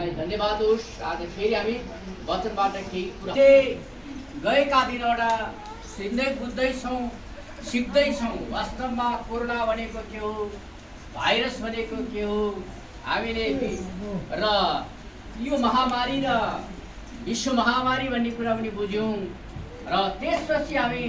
परमेश्वरलाई धन्यवाद होस्। आज फेरि हामी वचनबाट केही कुरा गएका दिनबाट सिक्दै बुझ्दैछौँ, सिक्दैछौँ। वास्तवमा कोरोना भनेको के हो, भाइरस भनेको के हो, हामीले र यो महामारी र विश्व महामारी भन्ने कुरा पनि बुझ्यौँ। र त्यसपछि हामी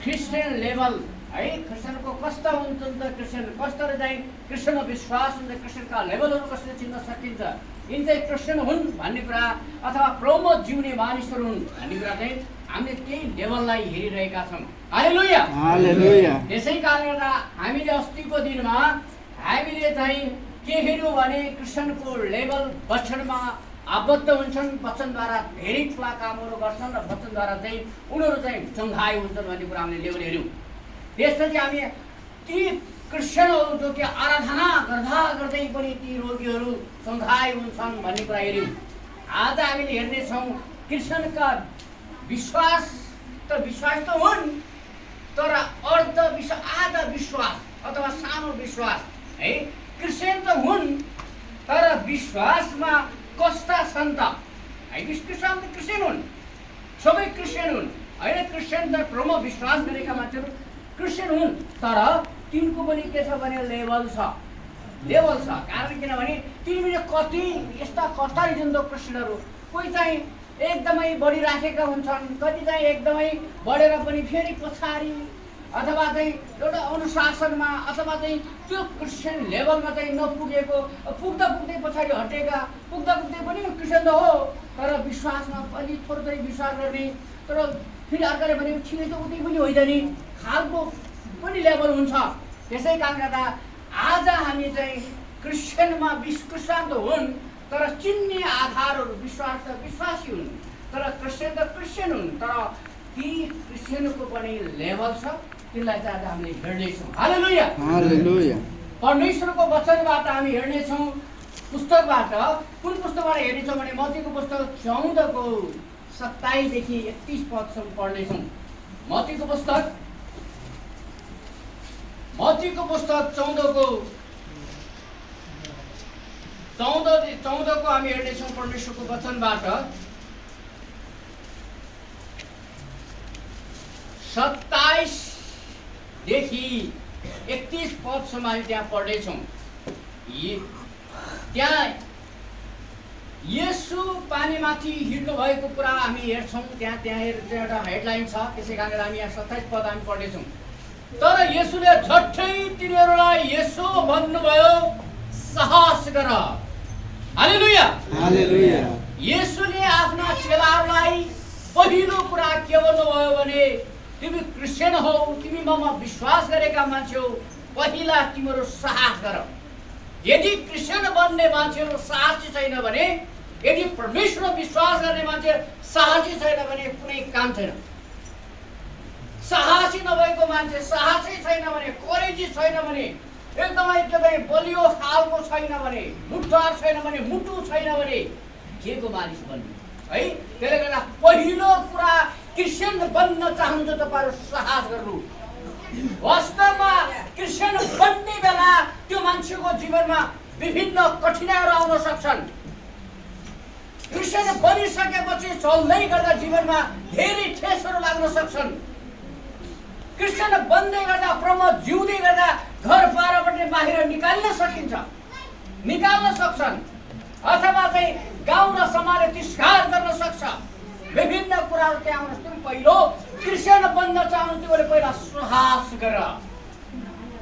क्रिस्चियन लेभल है, क्रिस्चियनको कस्ता हुन्छन् त, क्रिस्चियन कस्तो चाहिँ क्रिस्चियनमा विश्वास हुन्छ, क्रिस्चियनका लेभलहरू कसरी चिन्न सकिन्छ, यिनी चाहिँ क्रिस्चियन हुन् भन्ने कुरा अथवा प्रमुख जिउने मानिसहरू हुन् भन्ने कुरा चाहिँ हामीले त्यही लेभललाई हेरिरहेका छौँ। हालेलुया, हालेलुया। त्यसै कारणले हामीले अस्तिको दिनमा हामीले चाहिँ के हेऱ्यौँ भने क्रिस्चियनको लेभल वचनमा आबद्ध हुन्छन्, वचनद्वारा धेरै ठुला कामहरू गर्छन् र वचनद्वारा चाहिँ उनीहरू चाहिँ चङ्घाइ हुन्छन् भन्ने कुरा हामीले लेभल हेऱ्यौँ। त्यसपछि हामी ती क्रिस्चियनहरू जो कि आराधना गर्दा गर्दै पनि ती रोगीहरू चङ्घाइ हुन्छन् भन्ने कुरा हेऱ्यौँ। आज हामीले हेर्नेछौँ क्रिस्चियनका विश्वास त हुन्, तर अर्ध विश्वास, आधा विश्वास अथवा सानो विश्वास है। क्रिस्चियन त हुन् तर विश्वासमा कस्ता छन् त है। क्रिस्चियन त क्रिस्चियन हुन्, सबै क्रिस्चियन हुन् होइन। क्रिस्चियन त प्रमुख विश्वास गरेका मान्छेहरू क्रिस्चियन हुन्, तर तिनको पनि के छ भने लेभल छ, लेभल छ। कारण किनभने तिनीहरू कति यस्ता कतारी जस्तो क्रिस्चियनहरू, कोही चाहिँ एकदमै बढिराखेका हुन्छन्, कति चाहिँ एकदमै बढेर पनि फेरि पछाडि, अथवा चाहिँ एउटा अनुशासनमा अथवा चाहिँ त्यो क्रिस्चियन लेभलमा चाहिँ नपुगेको, पुग्दा पुग्दै पछाडि हटेका, पुग्दा पुग्दै पनि क्रिस्चियन त हो तर विश्वासमा अलि थोरै विश्वास गर्ने, तर फेरि अर्काले भनेको ठिकै छ उतै पनि होइन नि खालको पनि लेभल हुन्छ। त्यसै कारणले गर्दा आज हामी चाहिँ क्रिस्चियनमा क्रिस्चियन त हुन् तर चिन्ने आधारहरू विश्वास त विश्वासी हुन्, तर क्रिस्चियन त क्रिस्चियन हुन्, तर ती क्रिस्चियनको पनि लेभल छ, त्यसलाई चाहिँ आज हामीले हेर्नेछौँ। हालेलुया, हालेलुया। परमेश्वरको वचनबाट हामी हेर्नेछौँ। पुस्तकबाट कुन पुस्तकबाट हेर्नेछौँ भने मत्तीको पुस्तक 14को 27 देखि 31 पदसम्म पढ्नेछौँ। मत्तीको पुस्तक 14को हामी हेर्नेछौँ परमेश्वरको वचनबाट 27 देखि 31 पदसम्म हामी त्यहाँ पढ्नेछौँ। त्यहाँ येशू पानीमाथि हिँड्नु भएको कुरा हामी हेर्छौँ। त्यहाँ एउटा हेडलाइन छ, त्यसै कारणले हामी यहाँ 27 पद हामी पढ्नेछौँ। तर येशूले झट्टै तिनीहरूलाई यसो भन्नुभयो, साहस गर। हालेलुया, हालेलुया। येशूले आफ्ना चेलाहरूलाई पहिलो कुरा के भन्नुभयो भने तिमी क्रिस्चियन हौ, तिमी ममा विश्वास गरेका मान्छे हौ, पहिला तिम्रो साहस गर। यदि क्रिस्चियन बन्ने मान्छेहरू साहसी छैन भने, यदि परमेश्वरमा विश्वास गर्ने मान्छे साहसी छैन भने कुनै काम छैन। साहसी नभएको मान्छे, साहसै छैन भने, करेजी छैन भने, एकदमै बलियो खालको छैन भने, मुठ्ठार छैन भने, मुटु छैन भने के को मानिस बन्ने है। त्यसले गर्दा पहिलो कुरा क्रिस्चियन बन्न चाहन्छ तपाईँहरू साहस गर्नु। वास्तवमा क्रिस्चियन बन्ने बेला त्यो मान्छेको जीवनमा विभिन्न कठिनाइहरू आउन सक्छन्। क्रिस्चियन बनिसकेपछि चल्दै गर्दा जीवनमा धेरै ठेसहरू लाग्न सक्छन्। क्रिस्चियन बन्दै गर्दा प्रमुख जिउँदै गर्दा घर बाह्रबाट बाहिर निकाल्न सक्छन्, अथवा चाहिँ गाउँ र समाजले तिरस्कार गर्न सक्छ। विभिन्न कुराहरू त्यहाँ आउन सक्छन्। पहिलो क्रिस्चियन बन्न चाहनु तिमीले पहिला साहस गर।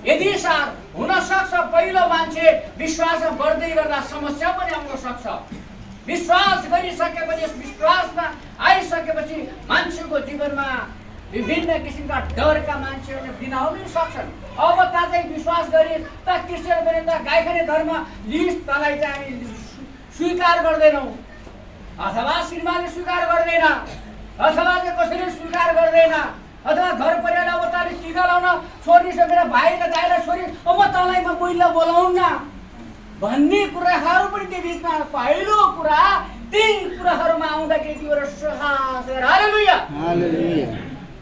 यदि सार हुन सक्छ पहिलो मान्छे विश्वास गर्दै गर्दा समस्या पनि आउन सक्छ। विश्वास गरिसकेपछि, विश्वासमा आइसकेपछि मान्छेको जीवनमा विभिन्न किसिमका डरका मान्छेहरूले बिनाउन सक्छन्। अब त चाहिँ विश्वास गरे त क्रिस्चियन बने त गाई खाने धर्म लिस्ट तलाई चाहिँ हामी स्वीकार गर्दैनौँ, अथवा श्रीमानले स्वीकार गर्दैन, अथवा चाहिँ कसैले स्वीकार गर्दैन, अथवा घर परिवार अब तले टिका लाउन छोरी मेरा भाइ र दाइ र छोरी अब म तँलाई म महिला बोलाउन भन्ने कुराहरू पनि त्यो बिचमा। पहिलो कुरा त्यही कुराहरूमा आउँदाखेरि तिम्रो साहस गर। हालेलुया, हालेलुया।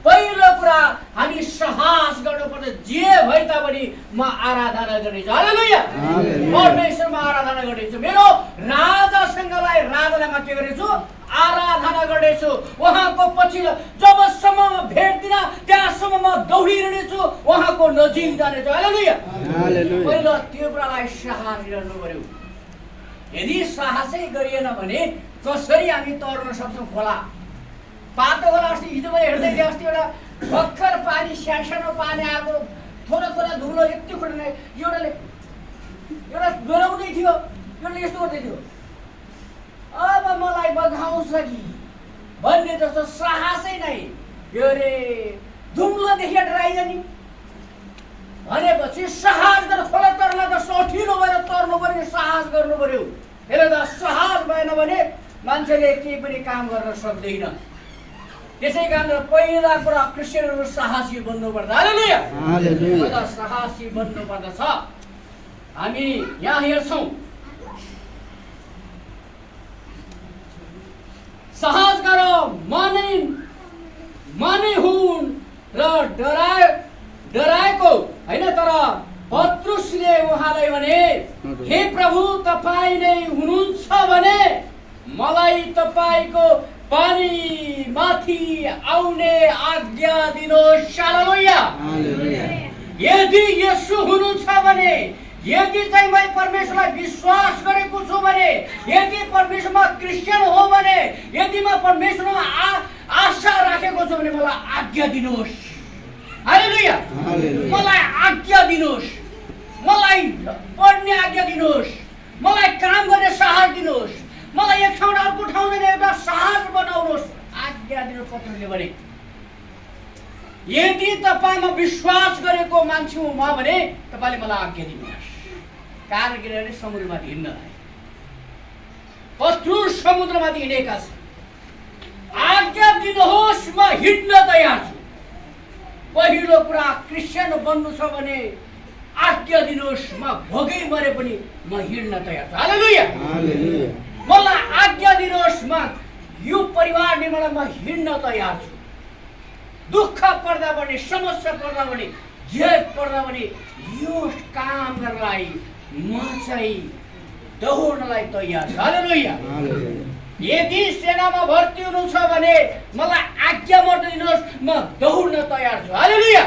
पहिलो कुरा हामी साहस गर्नुपर्छ। जे भए तापनि म आराधना गर्नेछु। हालेलुया, परमेश्वरमा आराधना गर्नेछु। मेरो राजा छ प्रसङ्गलाई राजालाई म के गरेछु आराधना गर्नेछु उहाँको पछि जबसम्म म भेट्दिन त्यहाँसम्म म दौडिरहेछु उहाँको नजिक जानेछु हालेलुया हालेलुया पहिलो त्यो कुरालाई साहस गर्नु पर्यो यदि साहसै गरिएन भने कसरी हामी तर्न सक्छौँ खोला पातो खोला अस्ति हिजो मैले हेर्दै थिएँ अस्ति एउटा भर्खर पानी सानो पानी आएको थोरै थोरै धुलो यति खोल्ने एउटा डराउँदै थियो एउटाले यस्तो गर्दै थियो अब मलाई बगाउँछ कि भन्ने जस्तो साहसै नै यो रे धुम्लो देखिया डराइज नि भनेपछि साहस गरेर खोला तर्न त सठिलो भएर तर्नु पर्ने साहस गर्नु पर्यो हेर त साहस भएन भने मान्छेले केही पनि काम गर्न सक्दैन त्यसै कारण पहिला कुरा क्रिस्चियनहरू साहसी बन्नुपर्छ हालेलुया हालेलुया साहसी बन्नुपर्दछ हामी यहाँ हेर्छौँ साहस गर मनै हुन् र डराएको हैन तर पत्रुसले उहाँलाई भने हे प्रभु तपाईँ नै हुनुहुन्छ भने मलाई तपाईको पानी माथि आउने आज्ञा दिनुहोस् हालेलुया यदि येशू हुनुहुन्छ भने यदि चाहिँ मैले परमेश्वरलाई विश्वास गरेको छु भने यदि परमेश्वरमा क्रिस्चियन हो भने यदि म परमेश्वरमा आशा राखेको छु भने मलाई आज्ञा दिनुहोस् हालेलुया मलाई आज्ञा दिनुहोस् मलाई पढ्ने आज्ञा दिनुहोस् मलाई काम गर्ने साहस दिनुहोस् मलाई एक ठाउँ अर्को ठाउँ जाने एउटा साहस बनाउनुहोस् आज्ञा दिनु पत्रुसले भने यदि तपाईमा विश्वास गरेको मान्छे हुँ म भने तपाईले मलाई आज्ञा दिनुहोस् कारण किनभने समुद्रमाथि हिँड्नलाई पत्रुस समुद्रमाथि हिँडेका छन् आज्ञा दिनुहोस् म हिँड्न तयार छु पहिलो कुरा क्रिस्चियन बन्नु छ भने आज्ञा दिनुहोस् म भोगै मरे पनि म हिँड्न तयार छु हालेलुया मलाई आज्ञा दिनुहोस् म यो परिवार निर्माण म हिँड्न तयार छु दुःख पर्दा पनि समस्या पर्दा पनि जेल पर्दा पनि यो काम गर्नलाई म चाहिँ दौड्नलाई तयार छु हालेलुया यदि सेनामा भर्ती हुनु छ भने मलाई आज्ञा मात्र दिनुहोस् म दौड्न तयार छु हालेलुया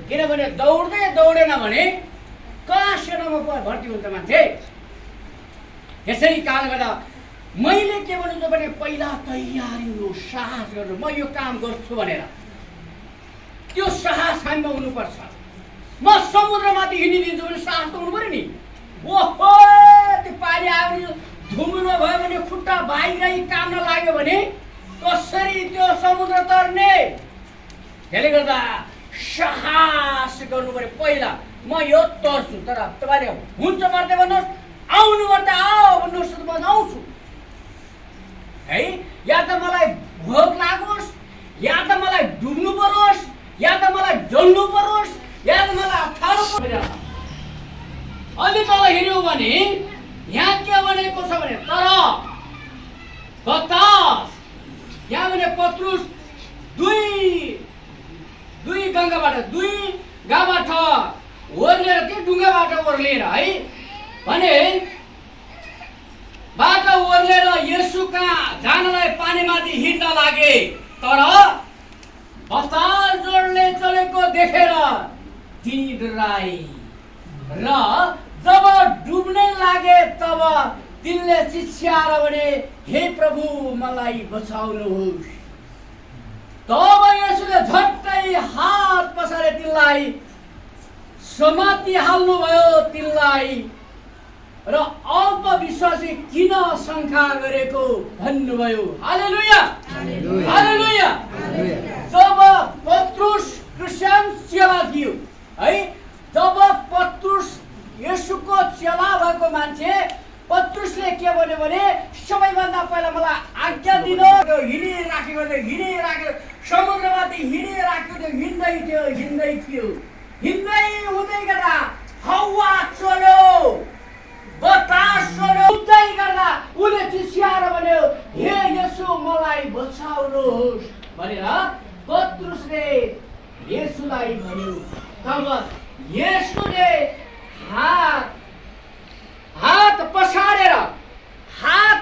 किनभने दौडेन भने कहाँ सेनामा भर्ती हुन्छ मान्छे यसै कारण गर्दा मैले के भन्छु भने पहिला तयारी हुनु साहस गर्नु म यो काम गर्छु भनेर त्यो साहस हामीमा हुनुपर्छ म समुद्रमाथि हिँडिदिन्छु भने साहस त हुनु पर्यो नि ओहो त्यो पानी आयो भने धुम्लो भयो भने खुट्टा बाहिर काम नलाग्यो भने कसरी त्यो समुद्र तर्ने त्यसले गर्दा साहस गर्नु पर्यो पहिला म यो तर्छु तर तपाईले हुन्छ पर्दै भन्नुहोस् आउनु पर्दा आओ भन्नुहोस् म आउँछु है या त मलाई भोक लागोस् या त मलाई डुब्नु परोस् या त मलाई जल्नु परोस् या त मलाई अप्ठ्यारो परोस् अलि तल हिँड्यो भने यहाँ के भनेको छ भने तर बतास यहाँ भने पत्रुस दुई गाबाट ओर्लेर त्यो डुङ्गाबाट ओर्लेर है भने बाटो ओर्लेर येशू कहाँ जानलाई पानीमाथि हिँड्न लागे तर बतास जोडले चलेको देखेर तिनी डराए र जब डुब्ने लागे तब तिनले चिच्याएर भने हे प्रभु मलाई बचाउनुहोस् तब येशूले झट्टै हात पसारे तिनलाई समाति हाल्नुभयो तिनलाई र अल्पविश्वासी किन शङ्का गरेको भन्नुभयो हालेलुया हालेलुया जब पत्रुस क्रिस्चियन चेला थियो है जब पत्रुस येशूको चेला भएको मान्छे पत्रुसले के भन्यो भने सबैभन्दा पहिला मलाई आज्ञा दिनुहोस् हिँडिराखेको समुद्रमाथि हिँड्दै थियो हिँड्दै हुँदै गर्दा हावा चल्यो बतास चल्यो उठ्दै गर्दा उले चिच्याएर भन्यो हे येशू मलाई बचाउनुहोस् भनेर पत्रुसले येशूलाई भन्यो तब येशूले हात पसारेर हात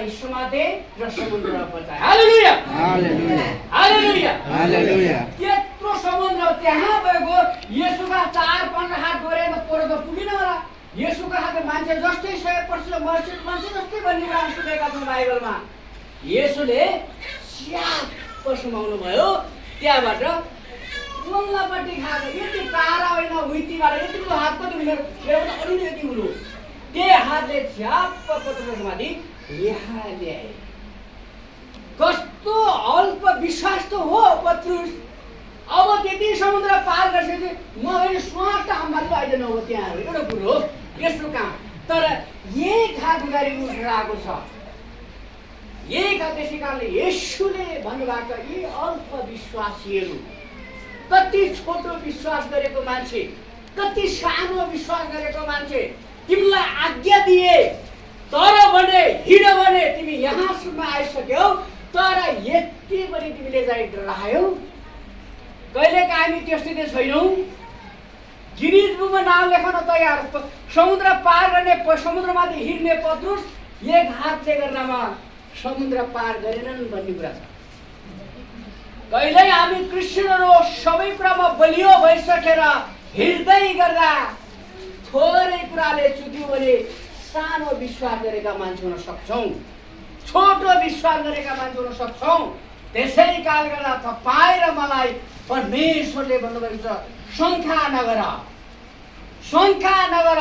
मानिसलाई समाते र समुद्र बचाए। हालेलुया हालेलुया हालेलुया हालेलुया त्यत्रो समुद्र त्यहाँ भएको येशूका 4-5 हात गएर पर त पुगिन होला। येशूका हात मान्छे जस्तै 100% मान्छे जस्तै भन्ने कुरा सुनेका छौँ बाइबलमा। येशूले स्याप समाउनु भयो, त्यहाँबाट मुल्लापट्टि खाएको यति टाढा होइन हुइतीबाट यतिको हात कति मेरो त अलिअलि यति हुनु त्यही हातले छ्याप्प पत्रुसमाथि यहाँ ल्याए। कस्तो अल्प विश्वास त हो पत्रुस। अब त्यति समुद्र पार गरिसकेपछि म अहिले स्वाट हाम्रोले आइदिनु हो त्यहाँ एउटा कुरो हो यस्तो काम। तर यही घात गरी उठेर आएको छ। यही घात त्यसै कारणले येशूले भन्नुभएको छ यी अल्प विश्वासीहरू, कति छोटो विश्वास गरेको मान्छे, कति सानो विश्वास गरेको मान्छे, तिमीलाई आज्ञा दिए तर भने हिँड भने तिमी यहाँसम्म आइसक्यौ, तर यति पनि तिमीले चाहिँ डरायौ। कहिलेका हामी त्यस्तै त छैनौँ। गिनिज बुकमा नाम लेखाउन तयार, समुद्र पार गर्ने समुद्रमाथि हिँड्ने पत्रुस एक हातले गर्दामा समुद्र पार गरेनन् भन्ने कुरा छ। कहिल्यै हामी क्रिस्चियनहरू सबै कुरामा बलियो भइसकेर हिँड्दै गर्दा थोरै कुराले चुक्यौँ भने सानो विश्वास गरेका मान्छे हुन सक्छौँ, छोटो विश्वास गरेका मान्छे हुन सक्छौँ। त्यसै कारणले गर्दा तपाईँ र मलाई परमेश्वरले भन्नुभएको छ शङ्का नगर, शङ्का नगर,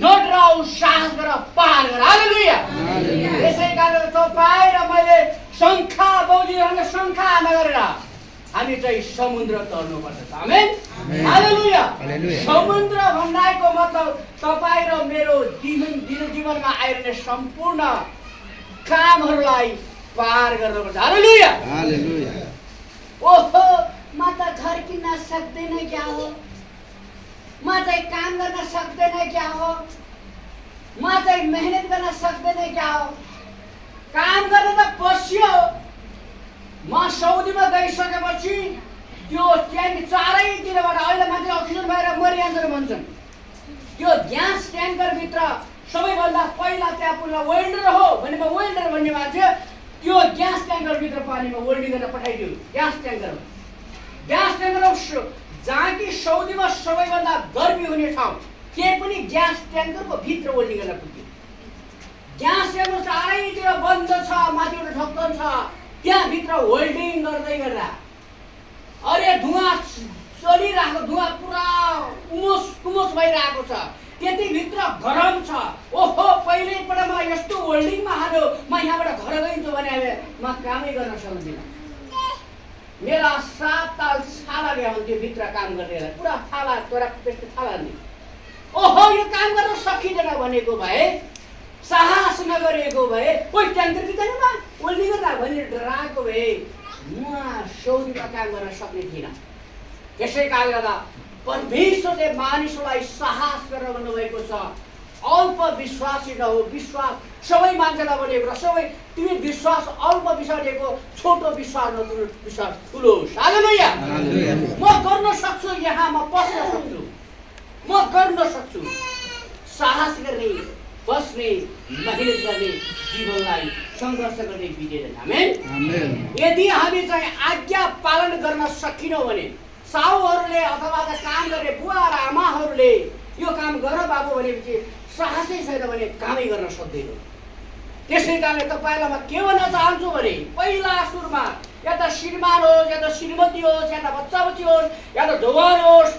नडराऊ, साहस गर, पार गर। हालेलुया। त्यसै कारण तपाईँ र मैले शङ्का बौजिरहने शङ्का नगरेर हामी चाहिँ समुद्र तर्नुपर्छ। Amen hallelujah. समुद्र भन्नाको मतलब तपाईँ र मेरो जीवनमा आइरहने सम्पूर्ण कामहरूलाई पार गर्नुपर्छ। हालेलुया हालेलुया। ओहो म त घर किन्न सक्दैन क्या हो, म चाहिँ काम गर्न सक्दैन क्या हो, म चाहिँ मेहनत गर्न सक्दैन क्या हो। काम गर्न त बस्यो। म सौदीमा गइसकेपछि त्यो ट्याङ्क चारैतिरबाट अहिले मान्छे अक्सिजन भएर मरिहाल्छन् भन्छन्। त्यो ग्यास ट्याङ्करभित्र सबैभन्दा पहिला त्यहाँ पुग्न वेल्डर हो भनेमा वेल्डर भन्ने मान्छे त्यो ग्यास ट्याङ्करभित्र पानीमा वेल्डिङ गर्न पठाइदियो। ग्यास ट्याङ्कर जहाँ कि सौदीमा सबैभन्दा गर्मी हुने ठाउँ त्यही पनि ग्यास ट्याङ्करको भित्र वेल्डिङ गर्न पुग्यो। ग्यास ट्याङ्कर चारैतिर बन्द छ, माथि एउटा ढक्कन छ, त्यहाँभित्र वेल्डिङ गर्दै गर्दा अरे धुवा चलिरहेको, धुवा पुरा उमोस भइरहेको छ, त्यतिभित्र गरम छ। ओहो पहिल्यैपल्ट मलाई यस्तो वेल्डिङमा हाल्यो, म यहाँबाट घर गइन्छु भने म कामै गर्न सक्दिनँ। मेरा 7 ताल छाला गयो त्यो भित्र काम गर्दै पुरा थाला तोरा त्यस्तो थाला नि। ओहो यो काम गर्न सकिँदैन भनेको भए, साहस नगरेको भए, कोही ट्याङ्कर बिताउनुमा वेल्डिङ गर्दा भने डराएको भए म सौदीमा काम गर्न सक्ने थिइनँ। त्यसै कारणले गर्दा परमेश्वरले मानिसलाई साहस गरेर भन्नुभएको छ अल्प विश्वासी नहो। विश्वास सबै मान्छेलाई भनेको र सबै तिमी विश्वास अल्प विश्वास दिएको, छोटो विश्वास नठुलो विश्वास ठुलो। हालेलुया। म गर्न सक्छु, यहाँ म बस्न सक्छु, म गर्न सक्छु। साहस गर्ने, बस्ने, मेहनत गर्ने, जीवनलाई सङ्घर्ष गर्ने बितेर। आमेन। यदि हामी चाहिँ आज्ञा पालन गर्न सकिनौँ भने साउहरूले अथवा काम गर्ने बुवा र आमाहरूले यो काम गर बाबु भनेपछि साहसै छैन भने कामै गर्न सक्दैन। त्यसै कारणले तपाईँलाई म के भन्न चाहन्छु भने पहिला सुरुमा या त श्रीमान होस्, या त श्रीमती होस्, या त बच्चा बच्ची होस्, या त जवान होस्,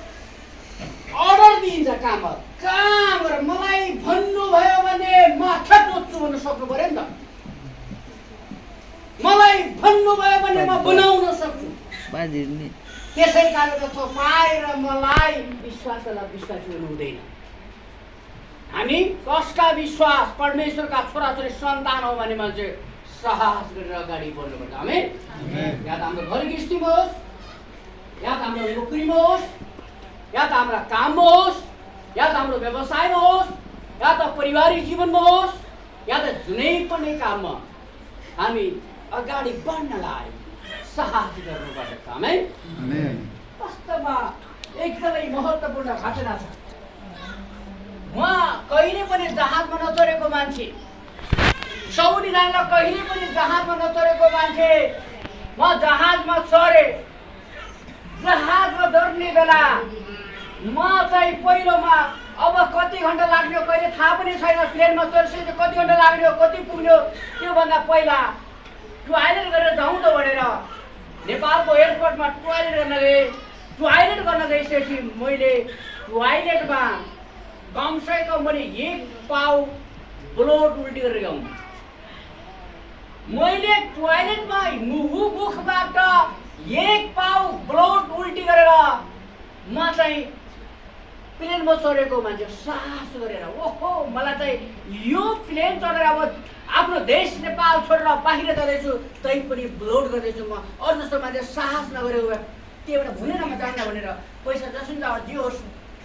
अर्डर दिइन्छ काम गर। मलाई भन्नुभयो भने म खेप्छु भन्न सक्नु पर्यो नि त। मलाई भन्नुभयो भने म बनाउन सक्छु। त्यसै कारणले तपाईँ र मलाई विश्वासी हुनु हुँदैन। हामी कसका विश्वास? परमेश्वरका छोराछोरी सन्तान हो भने मान्छे साहस गरेर अगाडि बढ्नुपर्छ। आमेन। या त हाम्रो घर गृहस्थीमा होस्, या त हाम्रो नोकरीमा होस्, या त हाम्रा काममा होस्, या त हाम्रो व्यवसायमा होस्, या त पारिवारिक जीवनमा होस्, या त जुनै पनि काममा हामी अगाडि बढ्नलाई साहस गर्नुपर्छ। आमेन। वास्तवमा एकदमै महत्त्वपूर्ण घटना छ। म कहिले पनि जहाजमा नचढेको मान्छे, साउदी जानलाई कहिले पनि जहाजमा नचढेको मान्छे म जहाजमा चढे। जहाजमा चढ्ने बेला म चाहिँ पहिलोमा अब कति घन्टा लाग्ने कहिले थाहा पनि छैन। प्लेनमा चढिसकेपछि कति घन्टा लाग्ने कति पुग्ने त्योभन्दा पहिला टोयलेट गरेर जाउँ त भनेर नेपालको एयरपोर्टमा टोयलेट गर्न गइसकेपछि मैले टोयलेटमा कमसेकम मैले 1 पाउ ब्लड उल्टी गरेर आउँ। मैले टोयलेटमा मुखबाट 1 पाउ ब्लड उल्टी गरेर म चाहिँ प्लेनमा चढेको मान्छे साहस गरेर ओहो मलाई चाहिँ यो प्लेन चढेर अब आफ्नो देश नेपाल छोडेर बाहिर जाँदैछु तै पनि ब्लड गर्दैछु म। अरू जस्तो मान्छे साहस नगरेको भए त्यहीबाट हुँदैन म जान्न भनेर पैसा जसरी जे होस्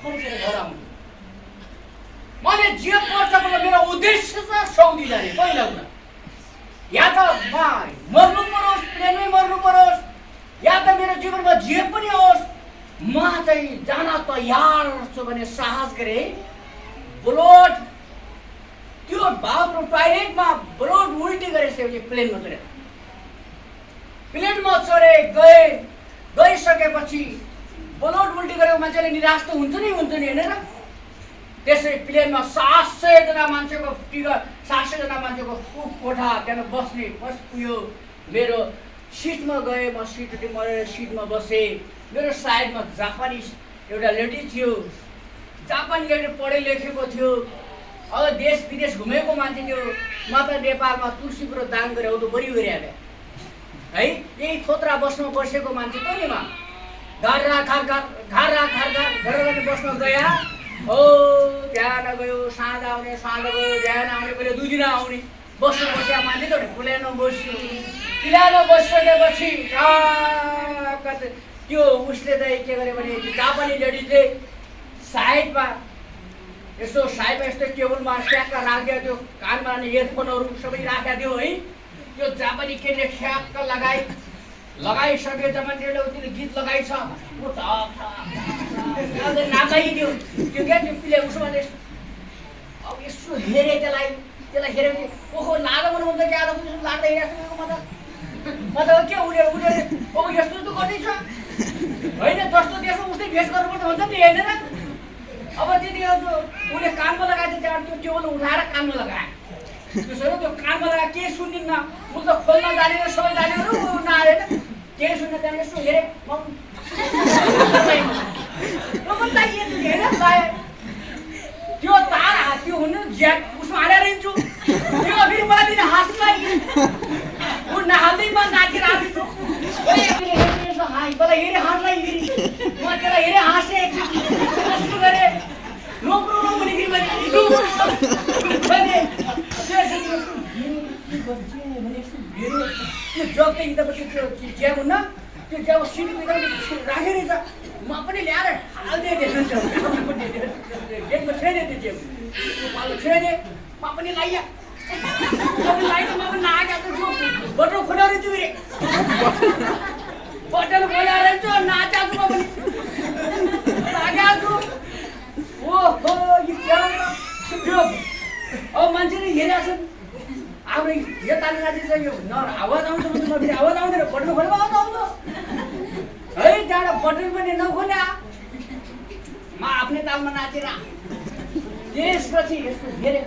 फर्केर घर आउनु। मैले जे पर्छ मेरो उद्देश्य छ साउदी जाने पहिला कुरा। या त म मर्नु परोस् प्लेनमै मर्नु परोस् या त मेरो जीवनमा जे पनि होस् म चाहिँ जान तयार छु भने साहस गरे। ब्लड त्यो बाथरुम टोयलेटमा ब्लड उल्टी गरेपछि प्लेनमा चढे। प्लेनमा चढे गइसकेपछि ब्लड उल्टी गरेको मान्छेले निराश त हुन्छ नि होइन र। त्यसै प्लेनमा 700 जना मान्छेको 700 जना मान्छेको कोठा त्यहाँ बस्ने पुग्यो। मेरो सिटमा गएँ म सिटले मरेर सिटमा बसेँ। मेरो साइडमा जापानिज एउटा लेडी थियो। जापानी लेडी पढे लेखेको थियो। अब देश विदेश घुमेको मान्छे थियो। म त नेपालमा तुलसीपुर दान गरेँ हो त बढी गरिहालेँ है। यही थोत्रा बसमा बसेको मान्छे त नि म घर बसमा गया हो। बिहान गयो साँझ आउने बिहान आउने कहिले 2 दिन आउने बसेको मान्छे त प्लेनमा बस्यो। प्लेनमा बसिसकेपछि त्यो उसले चाहिँ के गर्यो भने जापानी लेडीले साइडमा यस्तो टेबलमा ट्याक्क राखिदियो। त्यो कानमा लाने इयरफोनहरू सबै राखिदियो है। त्यो जापानी केटीले ठ्याक्क लगाइसक्यो। जापानीले उसले गीत लगाइछ नागाइदियो। त्यो क्या त्यो पिले उसो भने अब यसो हेरेँ त्यसलाई हेऱ्यो भने ओहो लाँदा मन हुन्छ क्या लाग्दै हिँडेको म त के उड्यो अब यस्तो त गर्दैछ होइन जस्तो देशमा उस्तै भेष गर्नुपर्छ भन्छ नि होइन र। अब त्यतिखेर उसले कानमा लगाएको थियो त्यो टेबल उठाएर कानमा लगायो। त्यसो त्यो कानमा लगाएर केही सुनिन्न। म त खोल्न जानेर सबै जानेर नआएन केही सुन्न त्यहाँ यसो हेरेँ त्यो तार त्यो हुनु ज्याक उसमा हालेर हिँड्छु। त्यो फेरि मलाई दिन हाँस्लाई ऊ नहाल्दै म नाचेर आउँछु। मलाई हेरेँ हाँस्लाई फेरि म त्यसलाई हेरेँ हाँसेँ कस्तो गरेँ रोम्रो भने फेरि त्यो जग त यतापट्टि त्यो ज्याम हुन्न त्यो ज्याम सिटको राखेर म पनि ल्याएर हाल्दै गेटमा छेडे त्यो ज्याम पालो छेडे म पनि लगाइया म पनि नागेको बटन खोलेर त्यो बटन खोलेर नाचेको म पनि लागेको ओहो यो अब मान्छेले हेरेको छ अब यो ताली नाचिन्छ यो आवाज आउँछ भने म फेरि आवाज आउँदैन बटन खोलेर आवाज आउँछ है। त्यहाँबाट बटन पनि नखोले म आफ्नै तालमा नाचेर त्यसपछि यसको हेरेँ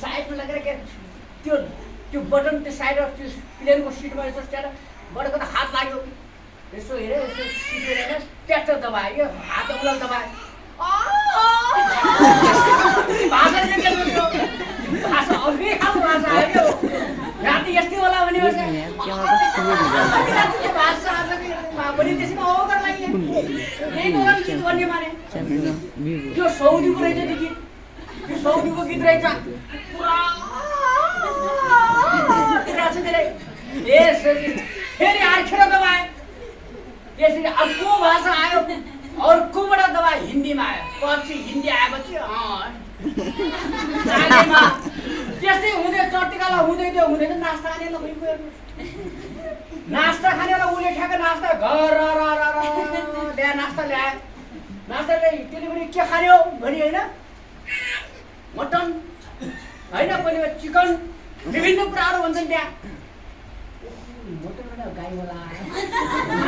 साइडमा लगेर के त्यो बटन त्यो साइड त्यो प्लेनको सिटमा यसो त्यहाँ बडेको त हात लाग्यो यसो हेरेँ यसो सिट हेरेर ट्याक्टर दबायो यो हात औँलाले दबायो भाषा भाषा अर्कै खालको भाषा आयो। राति यस्तै होला भने भाषा पनि त्यसमा अवगर लाग्यो यही दोकान गीत गर्ने माने त्यो साउदीको रहेछ त्यो गीत त्यो साउदीको गीत रहेछ पुरा फेरि आर्खेर दबाए त्यसरी अर्को भाषा आयो अर्कोबाट दबाए हिन्दीमा आयो पछि हिन्दी आएपछि त्यस्तै हुँदै चट्टिकाला हुँदै त्यो हुँदैन नास्ता खाने नास्ता खानेलाई उसले ठ्याक्क नास्ता घर ल्याए नास्ता ल्यायो नास्ता ल्याए त्यसले पनि के खाने हो भने होइन मटन होइन कहिले चिकन विभिन्न कुराहरू भन्छन् त्यहाँ मोटर भने गाई होला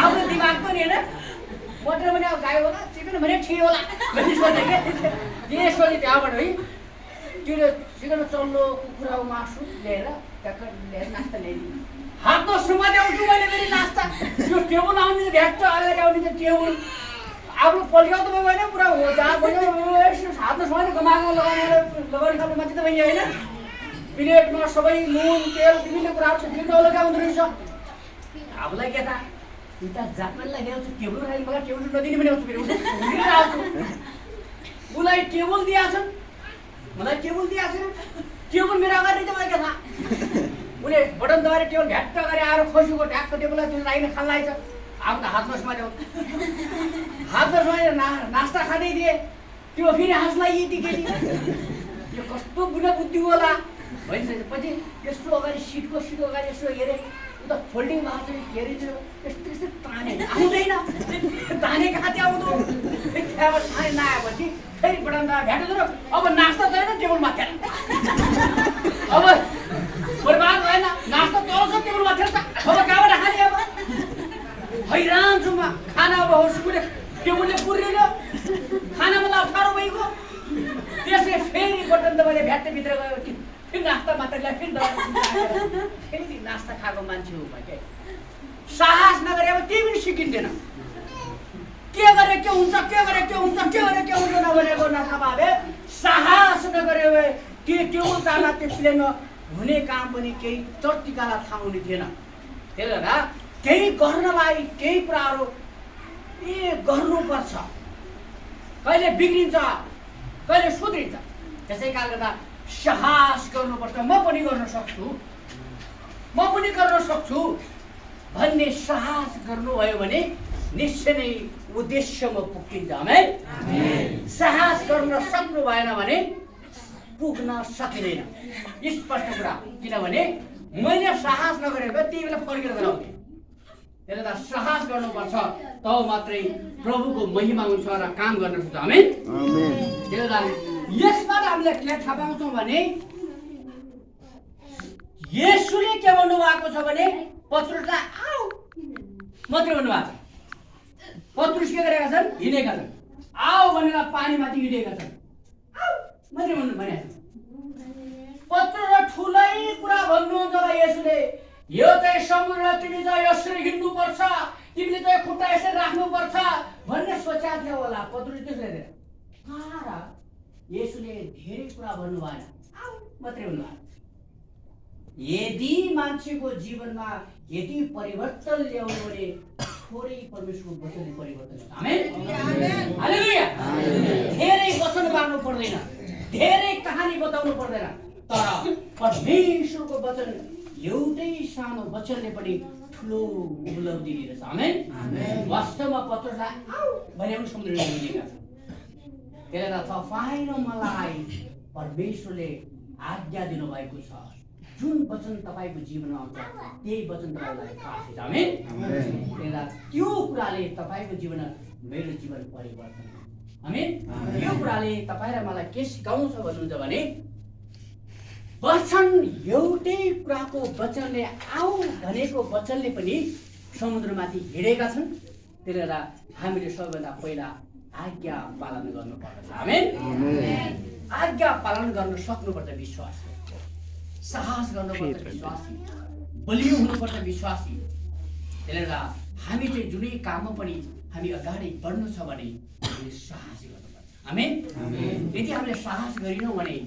आफ्नो दिमाग पनि होइन मोटर भने गाई होला चिकन भने ठिक होला भन्ने सोचे के सोचे त्यहाँबाट है त्यो चिकन चल्लो कुखुराको मासु लिएर ट्याक्क लिएर नास्ता ल्याइदिनु हातमा सुमाउँछु मैले फेरि नास्ता त्यो टेबल आउने भ्याट्ट अगाडि आउने त्यो टेबल आफ्नो पल्क्याउ त भएन पुरा हो जहाँ गयो हातमा समाएर गमाएको लगाउने खालको मान्छे त भइयो होइन प्लेटमा सबै नुन तेल विभिन्न कुराहरू छ त्यो लगाउँदो रहेछ आफूलाई के थाहा उता जापानलाई ल्याउँछु टेबल राखेर मलाई टेबल नदिने पनि आउँछु फेरि आउँछु उसलाई टेबल दिएछन् मलाई टेबल दिएछन् टेबल मेरो अगाडि त मलाई के थाहा उसले बटन दबाएर टेबल भ्याट्ट अगाडि आएर खोसेको ढ्याक्क टेबललाई त्यो राख्ने खान लागेछ अब त हातमा समाएर हातमा समाएर नास्ता खाँदै दिए त्यो फेरि हाँसलाई यति केटी यो कस्तो बुढा बुद्धि होला भइसकेपछि यस्तो अगाडि सिटको अगाडि यसो हेरेँ उता फोल्डिङ भएको छ के अरे यस्तो यस्तो ताने आउँदैन ताने कहाँ चाहिँ आउँदो त्यहाँबाट ताने नआएपछि फेरि बटन भ्याटेर अब नास्ता छैन टेबल माथि अब बर्बाद भएन नास्ता तल छ टेबल माथि छ अब कहाँबाट खाने अब हैरान छु म खाना अब होसले टेबलले पुर्रियो खाना मलाई अप्ठ्यारो भइगयो त्यसले फेरि बटन दबाएर भ्याट्टभित्र गयो फेरि नास्ता मात्र ल्याए फेरि नास्ता खाएको मान्छे हो क्या साहस नगरे अब केही पनि सिकिँदैन के गरे के हुन्छ नभनेको नथाहा भए साहस नगरे भए टेबल ताला त्यो प्लेनमा हुने काम पनि केही चर्तिकालाई थाहा हुने थिएन त्यसले गर्दा केही गर्नलाई केही कुराहरू गर्नुपर्छ कहिले बिग्रिन्छ कहिले सुध्रिन्छ त्यसै कारणले गर्दा साहस गर्नुपर्छ म पनि गर्न सक्छु भन्ने साहस गर्नुभयो भने निश्चय नै उद्देश्यमा पुगिन्छ आमेन साहस गर्न सक्नु भएन भने पुग्न सकिँदैन स्पष्ट कुरा किनभने मैले साहस नगरेको त्यही बेला फर्केर गराउँथे त्यसले त साहस गर्नुपर्छ तब मात्रै प्रभुको महिमा हुन्छ र काम गर्न सक्छ आमेन त्यसले त यसबाट हामीले के थाहा पाउँछौँ भने येशूले के भन्नु भएको छ भने पत्रुसलाई आऊ मात्रै भन्नुभएको छ पत्रुस के गरेका छन् हिँडेका छन् आऊ भनेर पानीमाथि हिँडेका छन् आऊ मात्रै भनेको पत्रुसले ठुलै कुरा भन्नुहुन्छ येशूले यो चाहिँ समुद्र तिमी चाहिँ यसरी हिँड्नुपर्छ तिमीले चाहिँ खुट्टा यसरी राख्नुपर्छ भन्ने सोचेका थियो होला पत्रुस त्यसले येशूले धेरै कुरा भन्नु भएन मात्रै भन्नुभयो यदि मान्छेको जीवनमा यदि परिवर्तन ल्याउनु भने थोरै परमेश्वरको वचनले परिवर्तन ल्याउँछ आमेन हालेलुया धेरै वचन बाँड्नु पर्दैन धेरै कहानी बताउनु पर्दैन तर परमेश्वरको वचन एउटै सानो वचनले पनि ठुलो उपलब्धि दिँदछ आमेन वास्तवमा पत्रुसलाई आऊ भने पनि समुद्रमा हिँडेका छन् त्यसले त तपाईँ र मलाई परमेश्वरले आज्ञा दिनुभएको छ जुन वचन तपाईँको जीवनमा आउँछ त्यही वचन तपाईँलाई थाहा छ आमेन त्यसले त्यो कुराले तपाईँको जीवन मेरो जीवन परिवर्तन आमेन यो कुराले तपाईँ र मलाई के सिकाउँछ भन्नुहुन्छ भने वचन एउटै कुराको वचनले आऊ भनेको वचनले पनि समुद्रमाथि हिँडेका छन् त्यसले गर्दा हामीले सबैभन्दा पहिला आज्ञा पालन गर्नुपर्छ आमेन आज्ञा पालन गर्न सक्नुपर्छ विश्वास साहस गर्नुपर्छ विश्वासी बलियो हुनुपर्छ विश्वासी त्यसले गर्दा हामी चाहिँ जुनै काममा पनि हामी अगाडि बढ्नु छ भने हामीले साहस गर्नुपर्छ आमेन यदि हामीले साहस गरिनौँ भने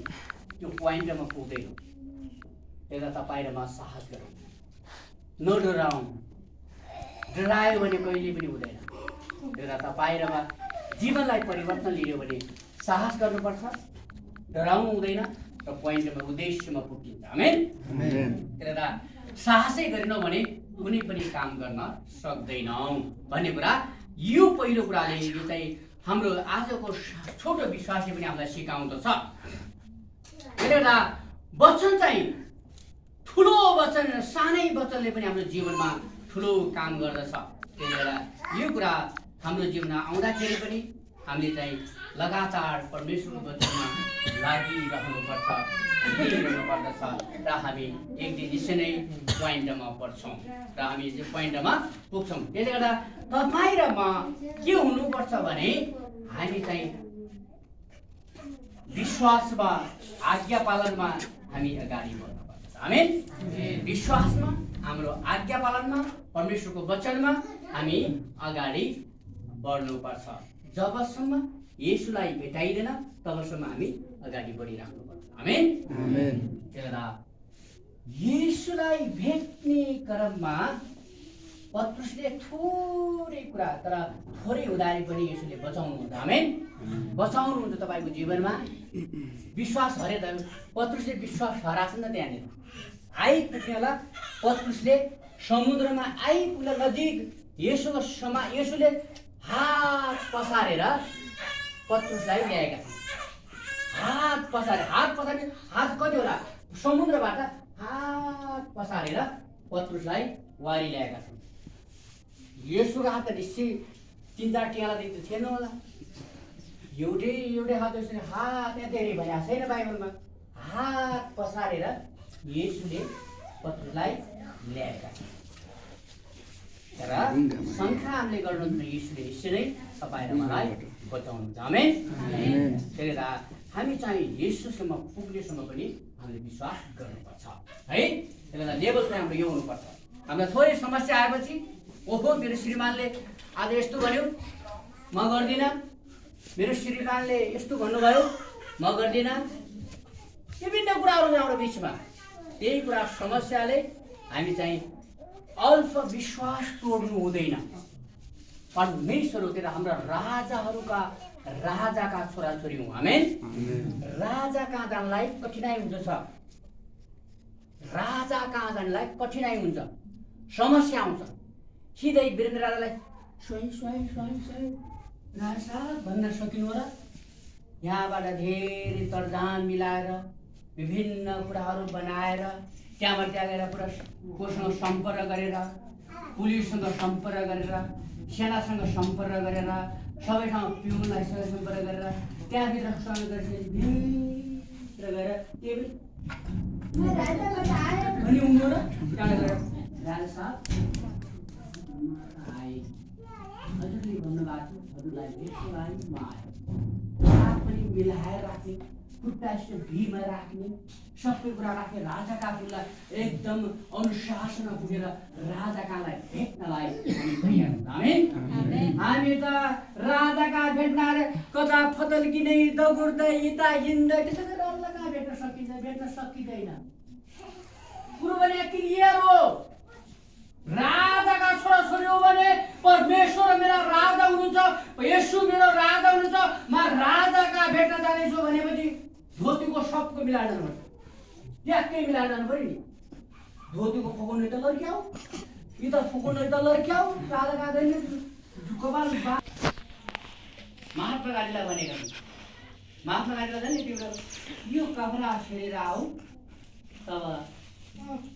त्यो पोइन्टमा पुग्दैनौँ त्यसले तपाईँ र म साहस गरौँ नडराउँ डरायो भने कहिले पनि हुँदैन त्यसले तपाईँ र म जीवनलाई परिवर्तन लियो भने साहस गर्नुपर्छ डराउनु हुँदैन र पोइन्टमा उद्देश्यमा पुगिन्छ आमेन त्यसले त साहसै गरेनौँ भने कुनै पनि काम गर्न सक्दैनौँ भन्ने कुरा यो पहिलो कुराले यो चाहिँ हाम्रो आजको छोटो विश्वासले पनि हामीलाई सिकाउँदछ त्यसले गर्दा वचन चाहिँ ठुलो वचन सानै वचनले पनि हाम्रो जीवनमा ठुलो काम गर्दछ त्यसले गर्दा यो कुरा हाम्रो जीवनमा आउँदाखेरि पनि हामीले चाहिँ लगातार परमेश्वरको वचनमा लागिरहनुपर्छ, हिँडिरहनुपर्दछ र हामी एक दिन निश्चय नै पोइन्टमा पर्छौँ र हामी चाहिँ पोइन्टमा पुग्छौँ। त्यसले गर्दा तपाईँ र म के हुनुपर्छ भने हामी चाहिँ विश्वासमा आज्ञा पालनमा हामी अगाडि बढ्नुपर्छ। आमेन। विश्वासमा हाम्रो आज्ञा पालनमा परमेश्वरको वचनमा हामी अगाडि बढ्नुपर्छ। जबसम्म येशूलाई भेटाइदैन तबसम्म हामी अगाडि बढिराख्नुपर्छ। आमेन। आमेन। त्यसले येशूलाई भेट्ने क्रममा पत्रुसले थोरै कुरा तर थोरै हुँदाखेरि पनि येशूले बचाउनुहुन्छ। आमेन। बचाउनुहुन्छ तपाईँको जीवनमा। विश्वास हरे त पत्रुसले विश्वास हराएको छ नि त त्यहाँनिर आइपुग्ने होला। पत्रुसले समुद्रमा आइपुग्न नजिक येशूको येशूले हात पसारेर पत्रुसलाई ल्याएका छन्। हात पसारे हात कति होला समुद्रबाट हात पसारेर पत्रुसलाई वारी ल्याएका छन्। येशूको हात त निश्चय 3-4 टियालादेखि त थिएन होला। एउटै हात यसरी हात यहाँ धेरै भनेको छैन बाइबलमा। हात पसारेर येशूले पत्रुसलाई ल्याएका छन्। तर शङ्का हामीले गर्नुहुन्छ येशूले निश्चय नै तपाईँ र मलाई बचाउनुहुन्छ। आमेन। त्यसले गर्दा हामी चाहिँ येशूसम्म पुग्नेसम्म पनि हामीले विश्वास गर्नुपर्छ है। त्यसले गर्दा लेभल चाहिँ हाम्रो यो हुनुपर्छ। हामीलाई थोरै समस्या आएपछि ओहो मेरो श्रीमानले आज यस्तो भन्यो म गर्दिनँ, मेरो श्रीमानले यस्तो भन्नुभयो म गर्दिनँ, विभिन्न कुराहरू हाम्रो बिचमा त्यही कुरा समस्याले हामी चाहिँ अल्प विश्वास तोड्नु हुँदैन। परमेश्वरतिर हाम्रा राजाका छोराछोरी हौँ। आमेन। राजा कहाँ जानलाई कठिनाइ हुन्छ। राजा कहाँ जानलाई कठिनाइ हुन्छ, समस्या आउँछ। सिधै वीरेन्द्र राजालाई स्वयं राजा भन्न सकिनु होला। यहाँबाट धेरै तरजान मिलाएर विभिन्न कुराहरू बनाएर त्यहाँबाट त्यहाँ गएर पुरा कोसँग सम्पर्क गरेर पुलिससँग सम्पर्क गरेर सेनासँग सम्पर्क गरेर सबैसँग पिउनलाई सम्पर्क गरेर त्यहाँभित्र गएर के पनि उम्लो र त्यहाँ गएर राजा साहब हजुरले भन्नुभएको हजुरलाई भेट्नको लागि म आएँ। हात पनि मिलाएर राख्ने, खुट्टा यस्तो भीमा राख्ने, सबै कुरा राख्ने, राजाका आफूलाई एकदम अनुशासनमा पुगेर राजाकालाई भेट्नलाई हामी त राजाका भेट्न कता फतल्किँदै दगुर्दै यता हिँड्दै त्यसरी राजाका भेट्न सकिँदैन। कुरो भने क्लियर हो। राजाका छोराछोरी हो भने परमेश्वर मेरा राजा हुनुहुन्छ, येशू मेरो राजा हुनुहुन्छ, म राजाका भेट्न जानेछु भनेपछि धोतीको सबको मिलाएर जानुपर्छ। ट्याक्कै मिलाएर जानु पऱ्यो नि। धोतीको फुकाउनु त लड्क्याउ, यो त फुकाउनु त लड्क्याउ। राजाका कपाल महात्मा गान्धीलाई भनेका छन्। महात्मा गान्धीलाई जाने तिम्रो यो कपडा फेरेर आऊ तब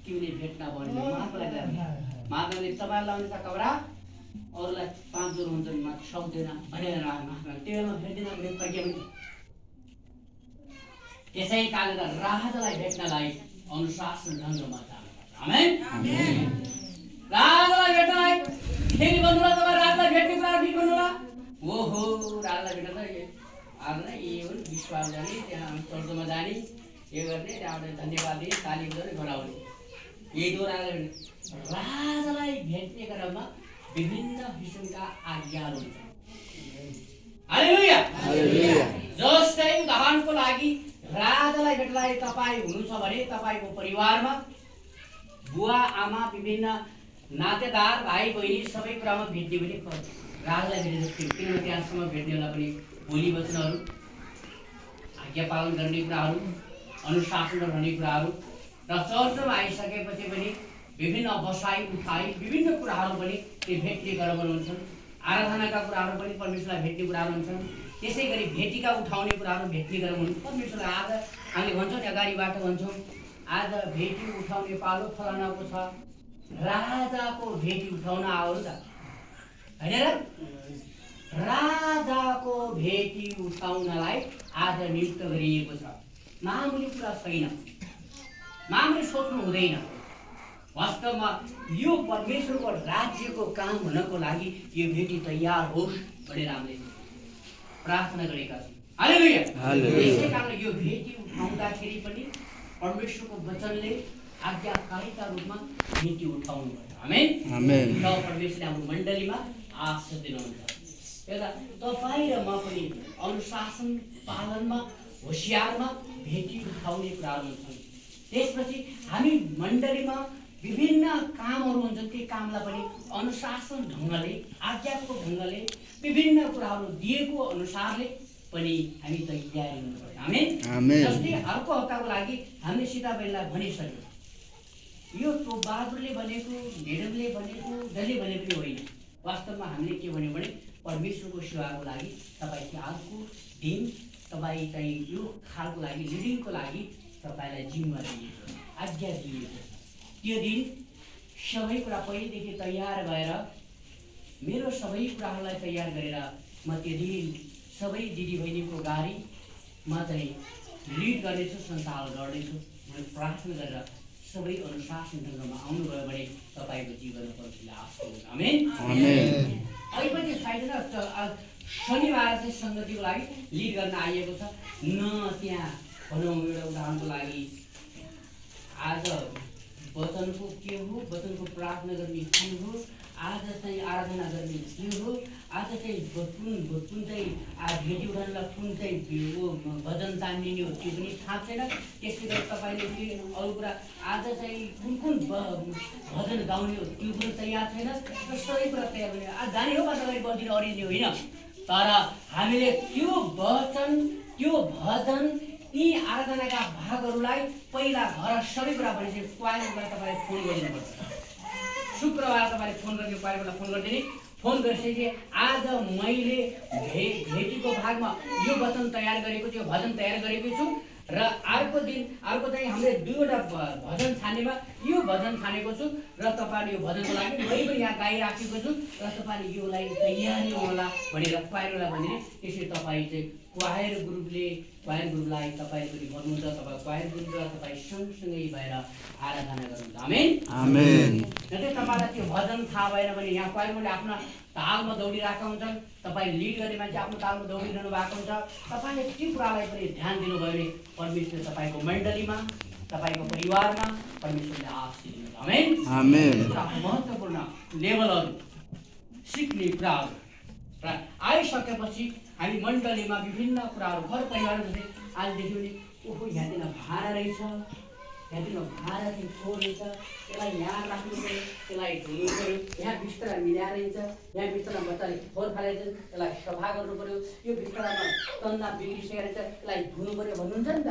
तिमीले भेट्न भन्यो। महात्मा गान्धी तपाईँलाई लाउने छ कपडा अरूलाई 5 जोर हुन्छ सक्दैन भनेर महात्मा तेलमा फेर्दैन भने फर्कियो। त्यसै कारणले राजालाई भेट्नलाई अनुशासन ढङ्गमा जानुपर्छ। आमेन। राजालाई भेट्नलाई फेरि भन्नुहोला तपाईँ राजालाई भेट्ने कुरा के भन्नुहोला। ओहो राजालाई भेट्न त आज नै यो विश्वास गर्ने त्यहाँ चर्चमा जाने यो गर्ने त्यहाँबाट धन्यवाद दिने ताली बजाउने घराउने यही हो राजालाई भेट्ने क्रममा विभिन्न किसिमका आज्ञाहरू हुन्छन्। हालेलुया। जस्तै उदाहरणको लागि राजालाई भेट्नलाई तपाईँ हुनुहुन्छ भने तपाईँको परिवारमा बुवा आमा विभिन्न नातेदार भाइ बहिनी सबै कुरामा भेट्ने भने राजालाई भेट्ने किनभने त्यहाँसम्म भेट्नेलाई पनि बोली वचनहरू आज्ञा पालन गर्ने कुराहरू अनुशासन रहने कुराहरू र चर्चमा आइसकेपछि पनि विभिन्न बसाइ उठाइ विभिन्न कुराहरू पनि त्यो भेट्ने क्रमहरू हुन्छन्। आराधनाका कुराहरू पनि परमेश्वरलाई भेट्ने कुराहरू हुन्छन्। त्यसै गरी भेटीका उठाउने कुराहरू भेट्ने क्रम हुन्छ। परमेश्वरलाई आज हामीले भन्छौँ नि अगाडिबाट भन्छौँ आज भेटी उठाउने पालो फलानाको छ, राजाको भेटी उठाउन आउनु त होइन र राजाको भेटी उठाउनलाई आज नियुक्त गरिएको छ। मामुली कुरा छैन, मामुली सोच्नु हुँदैन। वास्तवमा यो परमेश्वरको राज्यको काम हुनको लागि यो भेटी तयार होस् भनेर हामीले प्रार्थना गरेका छौँ। हालेलुया। त्यसै कारण यो भेटी उठाउँदाखेरि पनि परमेश्वरको वचनले आज्ञाकारीका रूपमा भेटी उठाउनु पर्छ। आमेन। आमेन। र परमेश्वरले हाम्रो मण्डलीमा आशीष दिनुहुन्छ। एउटा तपाईँ र म पनि अनुशासन पालनमा होसियारमा भेटी उठाउने कुराहरू हुन्छन्। त्यसपछि हामी मण्डलीमा विभिन्न कामहरू हुन्छन्, ती कामलाई पनि अनुशासन ढङ्गले, आज्ञाको ढङ्गले, विभिन्न कुराहरू दिएको अनुसारले पनि हामी तयारी हुनुपर्छ। आमेन। जस्तै अर्को हप्ताको लागि हामीले सीताबेनलाई भनिसक्यौँ, यो टोपबहादुरले भनेको, मेडमले भनेको, जसले भने पनि होइन। वास्तवमा हामीले के भन्यो भने परमेश्वरको सेवाको लागि तपाईँको अर्को दिन तपाईँ चाहिँ यो खालको लागि लिडिङको लागि तपाईँलाई जिम्मा दिएको छ, आज्ञा दिएको छ। त्यो दिन सबै कुरा पहिलेदेखि तयार भएर मेरो सबै कुराहरूलाई तयार गरेर म त्यो दिन सबै दिदीबहिनीको गाडीमा चाहिँ लिड गर्नेछु, सञ्चालन गर्नेछु। मैले प्रार्थना गरेर सबै अनुशासन ढङ्गमा आउनुभयो भने तपाईँको जीवन परमेश्वरले आशीष दिन्छ। आमेन। अहिले पनि छैन, शनिबार चाहिँ सङ्गतिको लागि लिड गर्न आइएको छ। न त्यहाँ भनौँ एउटा उदाहरणको लागि आज वचनको के हो, वचनको प्रार्थना गर्ने के हो, आज चाहिँ आराधना गर्ने के हो, आज चाहिँ कुन चाहिँ भेटी उठाउनलाई कुन चाहिँ भजन तानिने हो त्यो पनि थाहा छैन। त्यसले गर्दा तपाईँले पनि अरू कुरा आज चाहिँ कुन भजन गाउने हो त्यो पनि तयार छैन। र सबै कुरा तयार हुने आज जाने हो वा तपाईँ बस्दिन अरिने होइन, तर हामीले त्यो वचन, त्यो भजन, यी आराधनाका भागहरूलाई पहिला घर सबै कुरा भनेपछि क्वाइरबाट तपाईँले फोन गरिदिनुपर्छ। शुक्रबार तपाईँले फोन गर्ने, क्वाइरबाट फोन गरिदिने। फोन गरिसकेपछि आज मैले भेटीको भागमा यो वचन तयार गरेको छु, यो भजन तयार गरेको छु र अर्को दिन अर्को चाहिँ हामीले दुईवटा भजन छान्नेमा यो भजन छानेको छु र तपाईँले यो भजनको लागि मैले पनि यहाँ गाइराखेको छु र तपाईँले योलाई तयारी होला भनेर क्वाइरलाई भनिदिने। त्यसरी तपाईँ चाहिँ क्वायर ग्रुपलाई तपाईँ पनि भन्नुहुन्छ, तपाईँ क्वायर ग्रुप र तपाईँ सँगसँगै भएर आराधना गर्नुहुन्छ। आमेन। आमेन। जस्तै तपाईँलाई त्यो भजन थाहा भएन भने यहाँ क्वायरले आफ्नो तालमा दौडिरहेका हुन्छन्, तपाईँ लिड गर्ने मान्छे आफ्नो तालमा दौडिरहनु भएको हुन्छ। तपाईँले त्यो कुरालाई पनि ध्यान दिनुभयो भने परमेश्वर तपाईँको मण्डलीमा, तपाईँको परिवारमा परमेश्वरले आशीष दिनुहुन्छ। आमेन। आमेन। महत्त्वपूर्ण लेभलहरू सिक्ने कुराहरू र आइसकेपछि हामी मण्डलीमा विभिन्न कुराहरू घर परिवार जस्तै आज देख्यो भने ओहो यहाँतिर भाँडा रहेछ, यहाँतिर भाँडा चाहिँ फोहोर रहेछ, त्यसलाई यहाँ राख्नु पऱ्यो, त्यसलाई धुनु पऱ्यो, यहाँ बिस्तारा मिलाएर हिँड्छ, यहाँ बिस्तारामा बच्चाले फोहोर फालेछ त्यसलाई सफा गर्नु पऱ्यो, यो बिस्तारामा तन्दा बिग्रिसकेको रहेछ त्यसलाई धुनु पऱ्यो भन्नुहुन्छ नि त।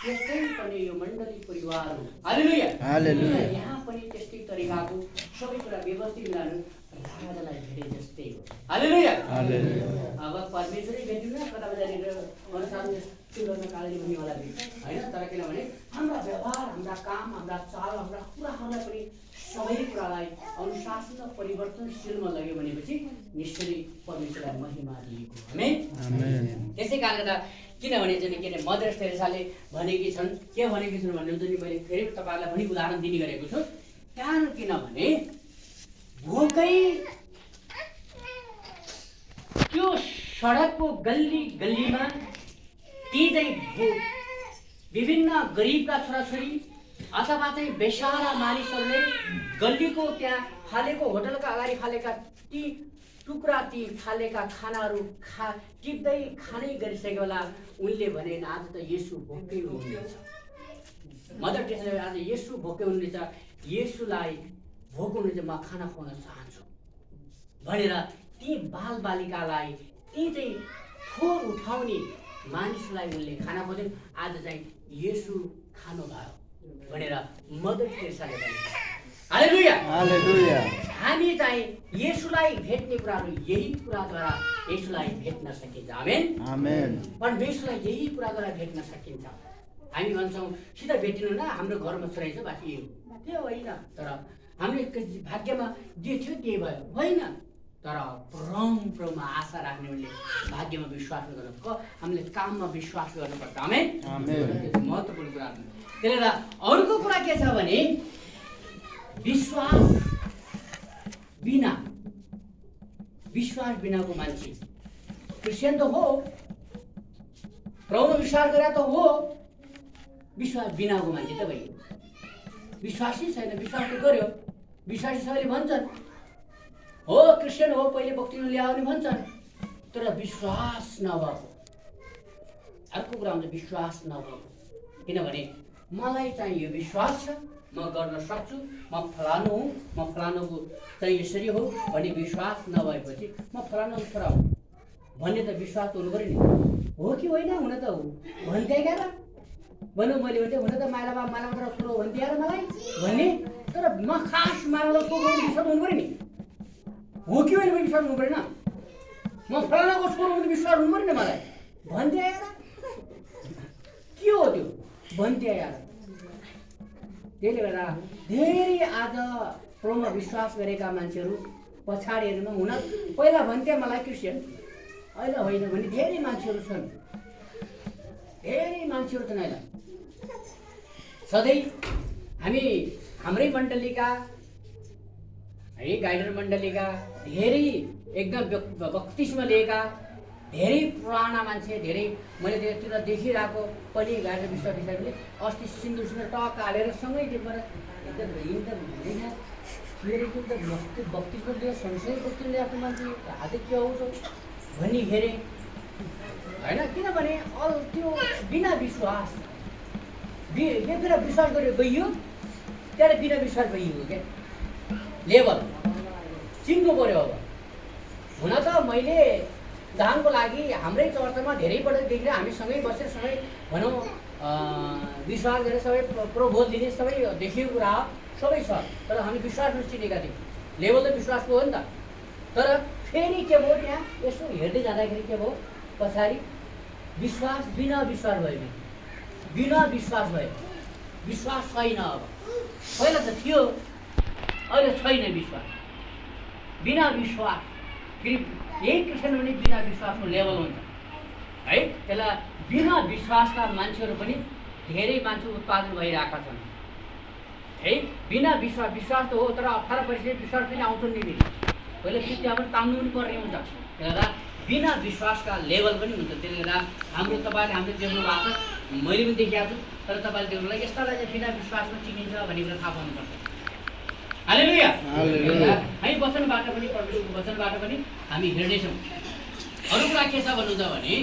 त्यस्तै पनि यो मण्डली परिवार हो। हालेलुया। हालेलुया। यहाँ पनि त्यस्तै तरिकाको सबै कुरा व्यवस्थित मिलाउनु राजालाई भेटे जस्तै हो। हालेलुया। हालेलुया। अब परमेश्वरै भेट्नु न कता जानेर अनुसार त्यो गर्न कारणले पनि होला होइन, तर किनभने हाम्रा व्यवहार, हाम्रा काम, हाम्रा चाल, हाम्रा कुराहरूलाई पनि सबै कुरालाई अनुशासन र परिवर्तनशीलमा लग्यो भनेपछि निश्चय परमेश्वरलाई महिमा दिएको। आमेन। त्यसै कारणले गर्दा किनभने के अरे मदर टेरेसाले भनेकी छन्, के भनेकी छन् भन्नुहुन्छ नि, मैले फेरि तपाईँहरूलाई पनि उदाहरण दिने गरेको छु। कारण किनभने भोकै त्यो सडकको गल्लीमा ती चाहिँ विभिन्न गरिबका छोराछोरी अथवा चाहिँ बेसारा मानिसहरूले गल्लीको त्यहाँ फालेको होटलका अगाडि फालेका ती टुक्रा, ती फालेका खानाहरू टिप्दै खानै गरिसकेको बेला उनले भने आज त येशू भोकै हुनुहुनेछ। मदर टेरेसाले आज येशू भोकै हुनुहुनेछ, येशूलाई भोक हुनुहुन्छ, म खाना खुवाउन चाहन्छु भनेर ती बालबालिकालाई, ती चाहिँ फोहोर उठाउने मानिसलाई उनले खाना खुवाउँछन्। आज चाहिँ येशू खानुभयो भनेर मदर टेरेसाले भने। हालेलुया। हालेलुया। हामी चाहिँ येशूलाई भेट्ने कुराहरू यही कुराद्वारा येशूलाई भेट्न सकिन्छ। आमेन। आमेन। परमेश्वरलाई यही कुराद्वारा भेट्न सकिन्छ। हामी भन्छौँ सिधा भेटिनु न, हाम्रो घरमा छोराइ छ बाँकी त्यो होइन, तर हामीले भाग्यमा जे थियो त्यही भयो होइन। तर परमप्रभुमा आशा राख्नेहरूले भाग्यमा विश्वास गर्नु हामीले काममा विश्वास गर्नुपर्छ आमेन महत्त्वपूर्ण कुरा त्यसले गर्दा अरूको कुरा के छ भने विश्वास बिनाको मान्छे क्रिस्चियन त हो प्रभुमा विश्वास गरे त हो विश्वास बिनाको मान्छे त भयो विश्वासै छैन विश्वास त गर्यो विश्वासी सबैले भन्छन् हो क्रिस्चियन हो पहिले बक्तिमा ल्याउने भन्छन् तर विश्वास नभएको अर्को कुरा हुन्छ विश्वास नभएको किनभने मलाई चाहिँ यो विश्वास छ म गर्न सक्छु म फलानु हुँ म फलानुको चाहिँ यसरी हो भन्ने विश्वास नभएपछि म फलानु छोरा हुँ भन्ने त विश्वास त हुनु पऱ्यो नि हो कि होइन हुन त हो भन्थे क्या र भनौँ मैले भन्थेँ हुन त माइला बाबा माइला मात्र छोरो भन्थे र मलाई भन्ने तर म खास माइला छोरो विश्वास हुनु पऱ्यो नि हो कि होइन विश्वास हुनु परेन म फलानाको छोरो हुनु विश्वास हुनु पऱ्यो नि मलाई भन्थे आएर के हो त्यो भन्थे आएर त्यसले गर्दा धेरै आज प्रभुमा विश्वास गरेका मान्छेहरू पछाडि हेर्नु हुन पहिला भन्थे मलाई क्रिस्चियन अहिले होइन भने धेरै मान्छेहरू छन् अहिले सधैँ हामी हाम्रै मण्डलीका है गाइडर मण्डलीका धेरै एकदम बत्तिसमा लिएका धेरै पुराना मान्छे धेरै मैले त्यतिर देखिरहेको पनि गाइडर विश्वासीहरूले अस्ति सिन्दुर टक हालेर सँगै देख्दा एकदम हिँड्दा हुँदैन बत्तिसको लियो सँगसँगै बत्ती ल्याएको मान्छे हातै के आउँछ भनी हेरेँ होइन किनभने त्यो बिना विश्वास बेला विश्वास गरेर गइयो त्यहाँ बिना विश्वास गइयो क्या लेभल चिन्नु पऱ्यो अब हुन त मैले दानको लागि हाम्रै चर्चमा धेरैपल्ट देखेर हामी सँगै बसेर सँगै भनौँ विश्वास गरेर सबै प्रबोध दिने सबै देखिएको कुरा सबै छ तर हामी विश्वासमा चिनेका थियौँ लेभल त विश्वासको हो नि त तर फेरि के भयो त्यहाँ यसो हेर्दै जाँदाखेरि के भयो पछाडि विश्वास बिना विश्वास भयो बिना विश्वास भयो विश्वास छैन अब पहिला त थियो अहिले छैन विश्वास बिना विश्वास फेरि यही क्रिस्चियन भने बिना विश्वासको लेभल हुन्छ है त्यसलाई बिना विश्वासका मान्छेहरू पनि धेरै मान्छे उत्पादन भइरहेका छन् है बिना विश्वास त हो तर 18% विश्वास पनि आउँछन् नि पहिले फेरि त्यहाँ पनि तान्नु पनि पर्ने हुन्छ त्यसले गर्दा बिना विश्वासका लेभल पनि हुन्छ त्यसले गर्दा हाम्रो तपाईँले हामीले देख्नु भएको छ मैले पनि देखिरहेको छु तर तपाईँले देख्नुलाई यस्तालाई चाहिँ बिना विश्वासमा चिनिन्छ भन्ने कुरा थाहा पाउनुपर्छ हालेलुया हामी वचनबाट पनि परमेश्वरको वचनबाट पनि हामी हेर्नेछौँ अरू कुरा के छ भन्नुहुन्छ भने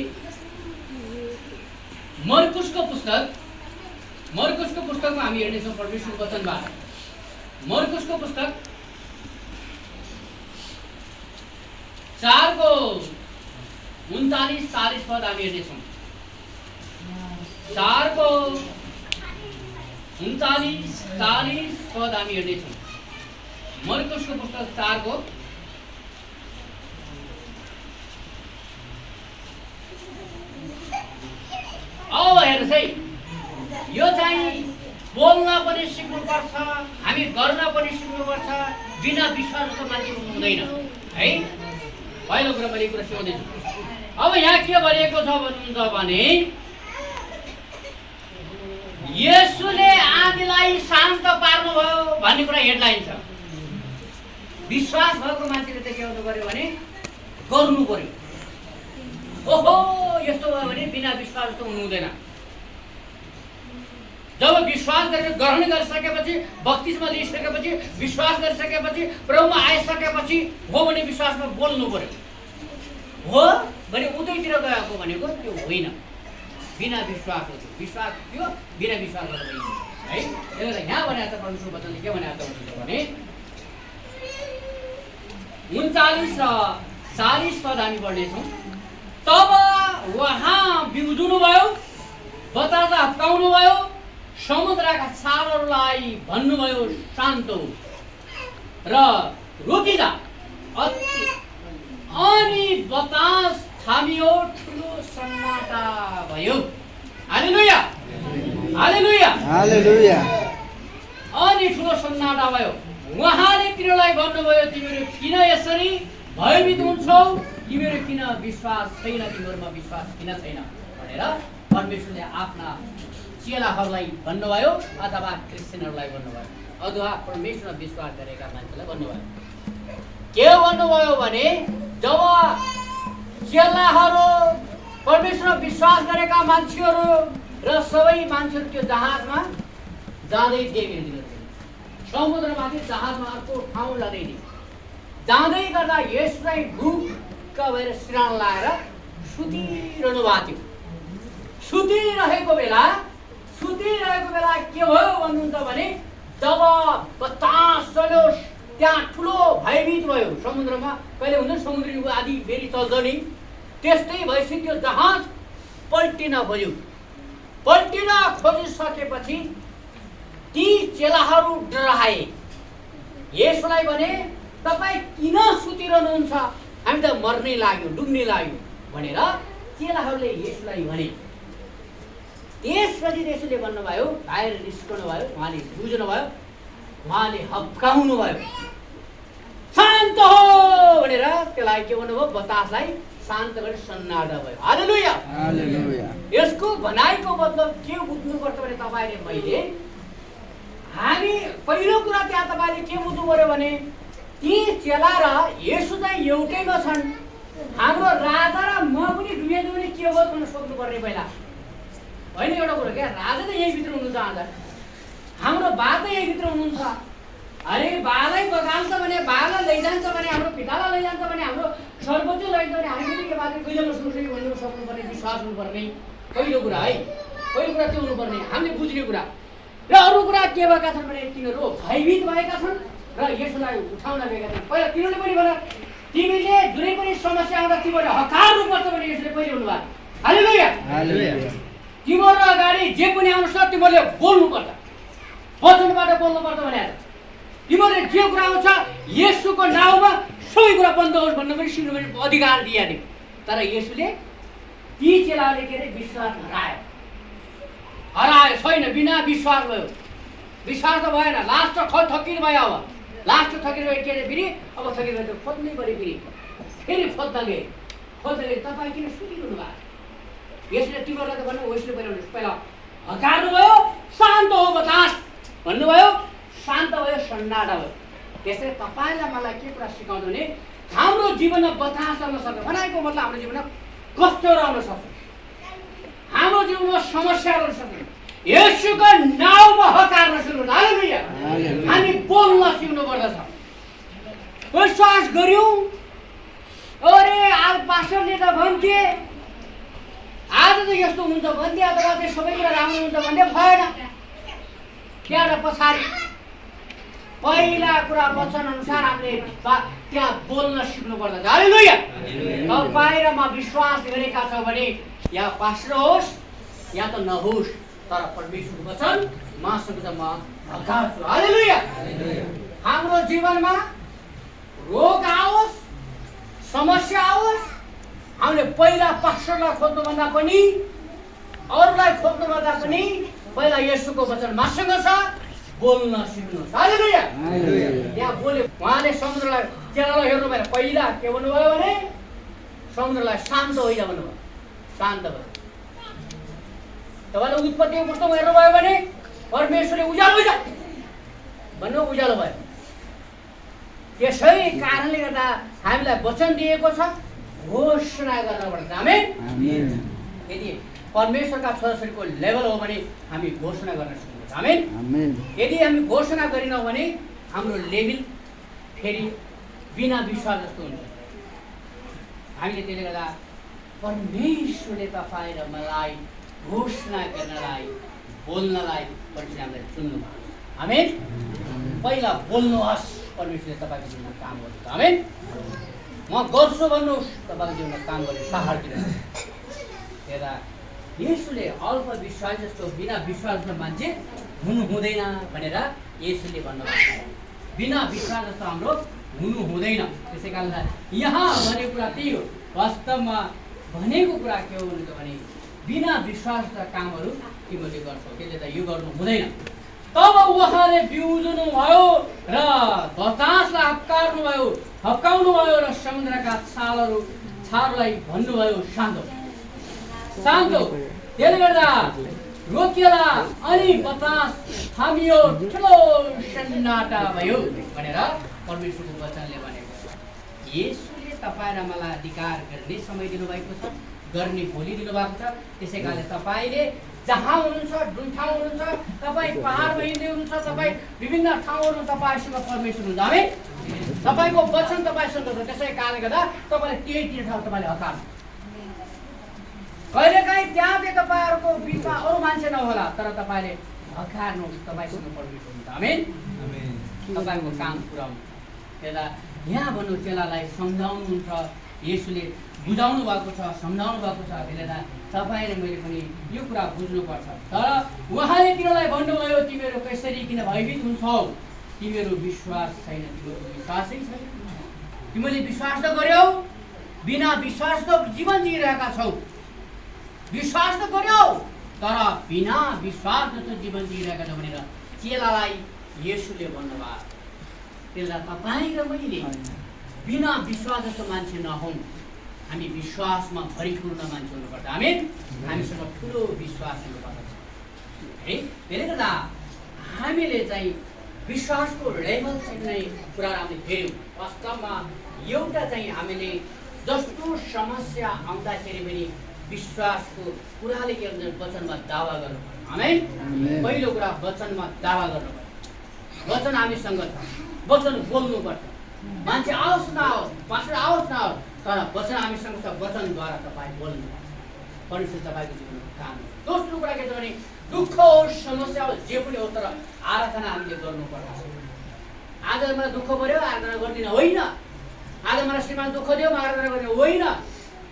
मर्कुसको पुस्तकमा हामी हेर्नेछौँ परमेश्वरको वचनबाट मर्कुसको पुस्तक 4:39-40 पद हामी हेर्नेछौँ 4:39-40 पद हामी हेर्नेछौँ मर्कुसको पुस्तक 4 अब हेर्नुहोस् है यो चाहिँ बोल्न पनि सिक्नुपर्छ हामी गर्न पनि सिक्नुपर्छ बिना विश्वासको मान्छे हुँदैन है पहिलो कुरा मैले कुरा सिकाउँदैछु अब यहाँ के भनिएको छ भन्नुहुन्छ भने येशूले आँधीलाई शान्त पार्नुभयो भन्ने कुरा हेडलाइन छ विश्वास भएको मान्छेले त के गर्नु पर्यो भने गर्नु पर्यो ओहो यस्तो भयो भने बिना विश्वास त हुनु हुँदैन जब विश्वास गरेर ग्रहण गरिसकेपछि बत्तिसमा लिइसकेपछि विश्वास गरिसकेपछि प्रभुमा आइसकेपछि हो भने विश्वासमा बोल्नु पर्यो हो भने उतैतिर गएको भनेको त्यो होइन बिना विश्वास हो विश्वास थियो बिना विश्वास गर्दैन है त्यसले यहाँ भनेको छ परमेश्वर वचनले के भनेको छ भने 39 र 40 पद हामी पढ्नेछौँ तब उहाँ बिउजुनु भयो बतासा हप्काउनु भयो समुद्रका छालहरूलाई भन्नुभयो शान्त हो र रोकिजा अनि बतास थामियो ठुलो सन्नाटा भयो हालेलुया हालेलुया हालेलुया अनि ठुलो सन्नाटा भयो उहाँले तिनीहरूलाई भन्नुभयो तिमीहरू किन यसरी भयभीत हुन्छौ तिमीहरू किन विश्वास छैन, तिमीहरूमा विश्वास किन छैन भनेर परमेश्वरले आफ्ना चेलाहरूलाई भन्नुभयो अथवा क्रिस्चियनहरूलाई भन्नुभयो, अथवा परमेश्वरमा विश्वास गरेका मान्छेलाई भन्नुभयो। के भन्नुभयो भने जब चेलाहरू परमेश्वरमा विश्वास गरेका मान्छेहरू र सबै मान्छेहरू त्यो जहाजमा जाँदै देखेर समुद्रमाथि जहाजमा अर्को ठाउँ जाँदै थिए। जाँदै गर्दा यसलाई ढुक्क भएर सिरान लाएर सुतिरहनु भएको थियो। सुतिरहेको बेला के भयो भन्नुहुन्छ भने जब बतास चल्यो, त्यहाँ ठुलो भयभीत भयो समुद्रमा। कहिले हुन्छ समुद्री आदि फेरि चल्छ नि, त्यस्तै भएपछि त्यो जहाज पल्टिन खोज्यो। पल्टिन खोजिसकेपछि ती चेलाहरू डराए। यसलाई भने तपाईँ किन सुतिरहनुहुन्छ, हामी त मर्नै लाग्यो, डुब्नै लाग्यो भनेर चेलाहरूले यसलाई भने। त्यसपछि यसले भन्नुभयो, बाहिर निस्कनु भयो, उहाँले बुझ्नुभयो, उहाँले हप्काउनु भयो, शान्त हो भनेर त्यसलाई के भन्नुभयो, बतासलाई शान्त गरेर सन्नाटा भयो। हालेलुया हालेलुया। यसको भनाइको मतलब के बुझ्नुपर्छ भने तपाईँले मैले हामी पहिलो कुरा त्यहाँ तपाईँले के बुझ्नु पर्यो भने ती चेला र येशू चाहिँ एउटैमा छन्। हाम्रो राजा र म पनि डुबे डुबे के हो भनेर सोध्नुपर्ने पहिला होइन। एउटा कुरो क्या, राजा त यहीँभित्र हुनुहुन्छ, आज हाम्रो बा त यहीँभित्र हुनुहुन्छ। अरे बालाई बगाल्छ भने, बालाई लैजान्छ भने, हाम्रो पितालाई लैजान्छ भने, हाम्रो सर्वोच्च लैजान्छ भने हामी पनि के बाटो कहिले सुन्छु भन्नु सक्नुपर्ने, विश्वास हुनुपर्ने पहिलो कुरा है। पहिलो कुरा त्यो हुनुपर्ने हामीले बुझ्ने कुरा। र अरू कुरा के भएका छन् भने तिनीहरू भयभीत भएका छन् र यसलाई उठाउन गएका छन्। पहिला तिनीहरूले पनि भन, तिमीले जुनै पनि समस्या आउँदा तिमीहरूले हकार्नुपर्छ भने यसले पहिले हुनुभयो। हालेलुया हालेलुया। तिमीहरू अगाडि जे पनि आउनुहोस् न, तिमीहरूले बोल्नुपर्छ, वचनबाट बोल्नुपर्छ भने तिमीहरूले जे कुरा आउँछ येशूको नाउँमा सबै कुरा बन्द होस् भन्नु पनि सिक्नु पनि अधिकार दिइहाल्यो। तर येशूले ती चेलाहरूले के अरे विश्वास हरायो छैन, बिना विश्वास भयो। विश्वास त भएन, लास्ट थकिर भयो। अब लास्ट थकिर भयो के अरे फेरि अब थकिर भयो त खोज्नै पऱ्यो, फेरि खोज्दा गए तपाईँ किन सुतिरहनु भएको? यसले तिमीहरूलाई त भन्नु, यसले पहिला हकार्नु भयो, शान्त हो बतास भन्नुभयो, शान्त भयो, सन्नाटा भयो। त्यसरी तपाईँलाई मलाई के कुरा सिकाउँछ भने हाम्रो जीवनमा बतास आउन सक्छ। भनेको मतलब हाम्रो जीवनमा कष्टहरू आउन सक्छ, हाम्रो जीवनमा समस्याहरू आउन सक्छ। येशूको नाउँमा हकार्न सुरु गर्नु। हालेलुया। हामी बोल्न सिक्नु पर्दछ। विश्वास गर्यौँ, अरे आज पास्टरले त भन्थे, आज त यस्तो हुन्छ भन्थे, अथवा चाहिँ सबै कुरा राम्रो हुन्छ भन्ने भएन। त्यहाँ पछाडि पहिला कुरा वचन अनुसार हामीले त्यहाँ बोल्न सिक्नु पर्दछ। हालेलुया। तपाईँ र म विश्वास गरेका छौँ भने या पास्टर होस् या त नहोस्, तर परमेश्वरको वचन मसँग त म हकार्छु। हालेलुया। हाम्रो जीवनमा रोग आओस्, समस्या आओस्, हामीले पहिला पास्टरलाई खोज्नुभन्दा पनि, अरूलाई खोज्नुभन्दा पनि पहिला येशूको वचन मसँग छ, बोल्न सिक्नुहोस्। हालेलुया। त्यहाँ बोले, उहाँले समुद्रलाई चेलालाई हेर्नु भएन, पहिला के भन्नुभयो भने समुद्रलाई शान्त होइन भन्नुभयो, शान्त भयो। तपाईँले उत्पत्तिको पुस्तकमा हेर्नुभयो भने परमेश्वरले उज्यालो छ भन्नु, उज्यालो भयो। यसै कारणले गर्दा हामीलाई वचन दिएको छ, घोषणा गर्नुपर्छ। आमेन। यदि परमेश्वरका छोराछोरीको लेभल हो भने हामी घोषणा गर्न सक्छौँ। आमेन। यदि हामी घोषणा गरिनौँ भने हाम्रो लेभल फेरि बिना विश्वास जस्तो हुन्छ। हामीले त्यसले गर्दा परमेश्वरले तपाईँ र मलाई घोषणा गर्नलाई, बोल्नलाई परमेश्वरले हामीलाई चुन्नु भयो। आमेन। पहिला बोल्नुहोस्, परमेश्वरले तपाईँको जीवनमा काम गर्छ। आमेन। म गर्छु भन्नुहोस्, तपाईँको जीवनमा काम गर्ने साहस दिनुहोस्। हेर्दा येशूले अल्प विश्वास जस्तो बिना विश्वासको मान्छे हुनु हुँदैन भनेर येशूले भन्नुभएको छ। बिना विश्वास जस्तो हाम्रो हुनु हुँदैन। त्यसै कारण यहाँ भनेको कुरा त्यही हो। वास्तवमा भनेको कुरा के हो भने बिना विश्वासका कामहरू तिमीले गर्छौ, त्यसले त यो गर्नु हुँदैन। तब उहाँले बिउजनु भयो र बतासलाई हप्कार्नु भयो, हप्काउनुभयो र समुद्रका छाललाई भन्नुभयो शान्त शान्त। त्यसले गर्दा रोकिएला अनि बतास थामियो, ठुलो सन्नाटा भयो भनेर परमेश्वरको वचनले भनेको छ। येशूले तपाईँ र मलाई अधिकार गर्ने समय दिनुभएको छ, गर्ने भोलि दिनुभएको छ। त्यसै कारणले तपाईँले जहाँ हुनुहुन्छ, जुन ठाउँ हुनुहुन्छ, तपाईँ पहाडमा हिँड्दै हुनुहुन्छ, तपाईँ विभिन्न ठाउँहरू तपाईँसँग परमेश्वर हुन्छ। हामी तपाईँको वचन तपाईँसँग छ। त्यसै कारणले गर्दा तपाईँले त्यही ठाउँ तपाईँले हतार्नु। कहिलेकाहीँ त्यहाँ चाहिँ तपाईँहरूको बिचमा अरू मान्छे नहोला, तर तपाईँले हकार्नु, तपाईँसँग परमेश्वर हुन्छ। आमेन। तपाईँको काम पुऱ्याउनु। त्यसलाई यहाँ भन्नु चेलालाई सम्झाउनुहुन्छ, येशूले बुझाउनु भएको छ, सम्झाउनु भएको छ। त्यसले तपाईँ र मैले पनि यो कुरा बुझ्नुपर्छ। तर उहाँले तिनीहरूलाई भन्नुभयो, तिमीहरू कसरी किन भयभीत हुन्छौ? तिमीहरू विश्वास छैन, तिमीहरू विश्वासै छैन। तिमीले विश्वास त गर्यौ, बिना विश्वास त जीवन जिइरहेका छौ। विश्वास त गर्यौ, तर बिना विश्वास जस्तो जीवन जिइरहेका छौ भनेर चेलालाई येशूले भन्नुभयो। त्यसलाई तपाईँ र मैले बिना विश्वास जस्तो मान्छे नहौँ, हामी विश्वासमा भरिपूर्ण मान्छे हुनुपर्छ। हामीसँग ठुलो विश्वास हुनुपर्छ है। त्यसले गर्दा हामीले चाहिँ विश्वासको लेभल चाहिँ कुरा हामीले हेऱ्यौँ। वास्तवमा एउटा चाहिँ हामीले जस्तो समस्या आउँदाखेरि पनि विश्वासको कुराले के भन्छ, वचनमा दावा गर्नुपर्छ। आमेन। पहिलो कुरा वचनमा दावा गर्नुपर्छ। वचन हामीसँग छ, वचन बोल्नुपर्छ। मान्छे आओस् नआओस्, पास्टर आओस् नआओस्, तर वचन हामीसँग छ। वचनद्वारा तपाईँ बोल्नुपर्छ। परमेश्वर तपाईँको जीवनको काम हो। दोस्रो कुरा के छ भने दुःख होस्, समस्या होस्, जे पनि हो, तर आराधना हामीले गर्नुपर्छ। आज मलाई दुःख पर्यो, आराधना गर्दिनँ होइन। आज मलाई श्रीमान दुःख दियो, म आराधना गर्ने होइन।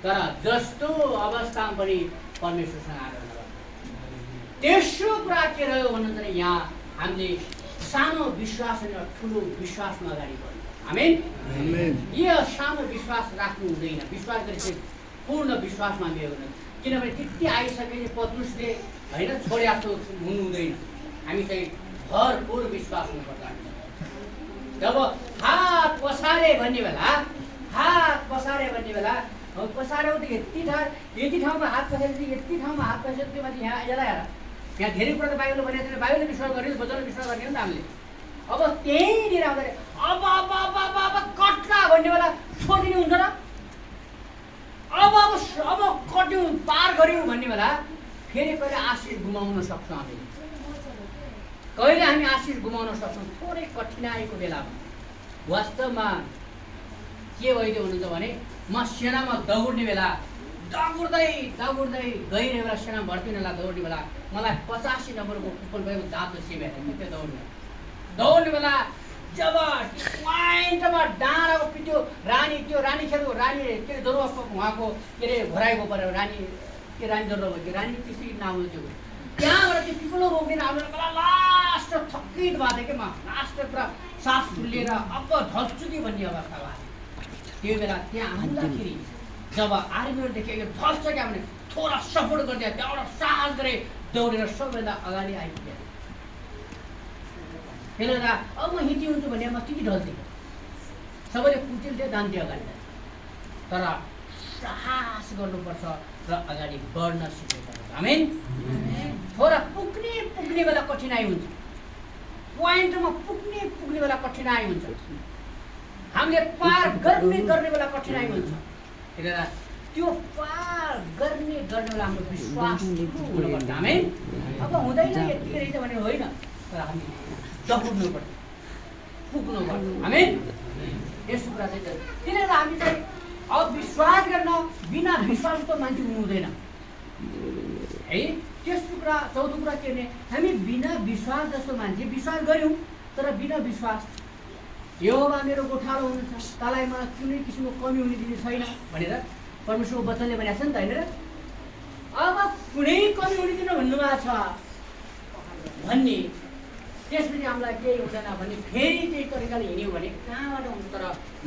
तर जस्तो अवस्थामा पनि परमेश्वरसँग आराधना गर्नु। तेस्रो कुरा के रह्यो भन्नुहुन्छ भने यहाँ हामीले सानो विश्वास अनि ठुलो विश्वासमा अगाडि बढ्नु। आमेन। यो सानो विश्वास राख्नु हुँदैन। विश्वास गरेपछि पूर्ण विश्वासमा हामी हुँदैन। किनभने त्यति आइसकेपछि पत्रुसले होइन छोड्या जस्तो हुनु हुँदैन। हामी चाहिँ भरपूर विश्वास हुनुपर्छ। जब हात पसारे भन्ने बेला, पसार्यो यति ठाउँमा हात पसारेपछि यति ठाउँमा हात पसारेपछि त्यो माथि यहाँ यसलाई हेर, यहाँ धेरै कुरा त बाइबलले भनेको छैन। बाइबलले विश्वास गर्ने, वचनले विश्वास गर्ने हो नि त हामीले। अब त्यहीँनिर आउँदाखेरि अब कट्ला भन्ने बेला छोडिदिनु हुन्छ र? अब कट्यौँ, पार गऱ्यौँ भन्ने बेला फेरि कहिले आशिष गुमाउन सक्छौँ। हामीले कहिले हामी आशिष गुमाउन सक्छौँ थोरै कठिनाइको बेलामा। वास्तवमा के भइदियो हुनुहुन्छ भने म सेनामा दौड्ने बेला दौड्दै गइरहेको बेला, सेनामा भर्ती हुने बेला दौड्ने बेला मलाई 85 नम्बरको कुपन गएको दाँतो सिमेर त्यो दौड्ने बेला जब पोइन्टमा डाँडाको पिट्यो रानी, त्यो रानी खेलको रानी के अरे दरुवा उहाँको के अरे घोराइको पऱ्यो रानी, के रानी दरुवा भयो, रानी त्यसरी नाम थियो। त्यहाँबाट त्यो पिपलो रोक्ने आउने बेला लास्ट थकित भएको थियो कि म लास्ट पुरा सास फुलेर अब ढल्छु कि भन्ने अवस्था भएको थियो। त्यो बेला त्यहाँ आउँदाखेरि जब आर्मीहरू देखेको ढल्छ क्या भने थोडा सपोर्ट गरिदियो, त्यहाँबाट साहस गरे, दौडेर सबैभन्दा अगाडि आइपुग्यो। त्यसले गर्दा अब म हिँडी हुन्छु भने म त्यति ढल्थेँ, सबैले कुचिल्थ्यो, जान्थ्यो अगाडि। तर साहस गर्नुपर्छ र अगाडि बढ्न सिक्नुपर्छ। आमेन। थोडा पुग्ने बेला कठिनाइ हुन्छ, पोइन्टमा पुग्ने बेला कठिनाइ हुन्छ, हामीले पार गर्ने बेला कठिनाइ हुन्छ। त्यसले गर्दा त्यो पार गर्ने बेला हाम्रो विश्वास हुनुपर्छ। आमेन। अब हुँदैन यति रहेछ भने होइन, तर हामी दौड्नुपर्छ, पुग्नुपर्छ। आमेन। यस्तो कुरा चाहिँ त्यसले गर्दा हामी चाहिँ अब विश्वास गर्न बिना विश्वासको मान्छे हुनु हुँदैन है। तेस्रो कुरा, चौथो कुरा के भने हामी बिना विश्वास जस्तो मान्छे, विश्वास गऱ्यौँ तर बिना विश्वास, यहोवा मेरो गोठालो हुनुहुन्छ, तँलाई मलाई कुनै किसिमको कमी हुने दिने छैन भनेर परमेश्वरको वचनले भनेको छ नि त, होइन र? अब कुनै कमी हुने दिन भन्नुभएको छ भन्ने, त्यसपछि हामीलाई केही हुँदैन भने फेरि त्यही तरिकाले हिँड्यौँ भने कहाँबाट हुन्छ? तर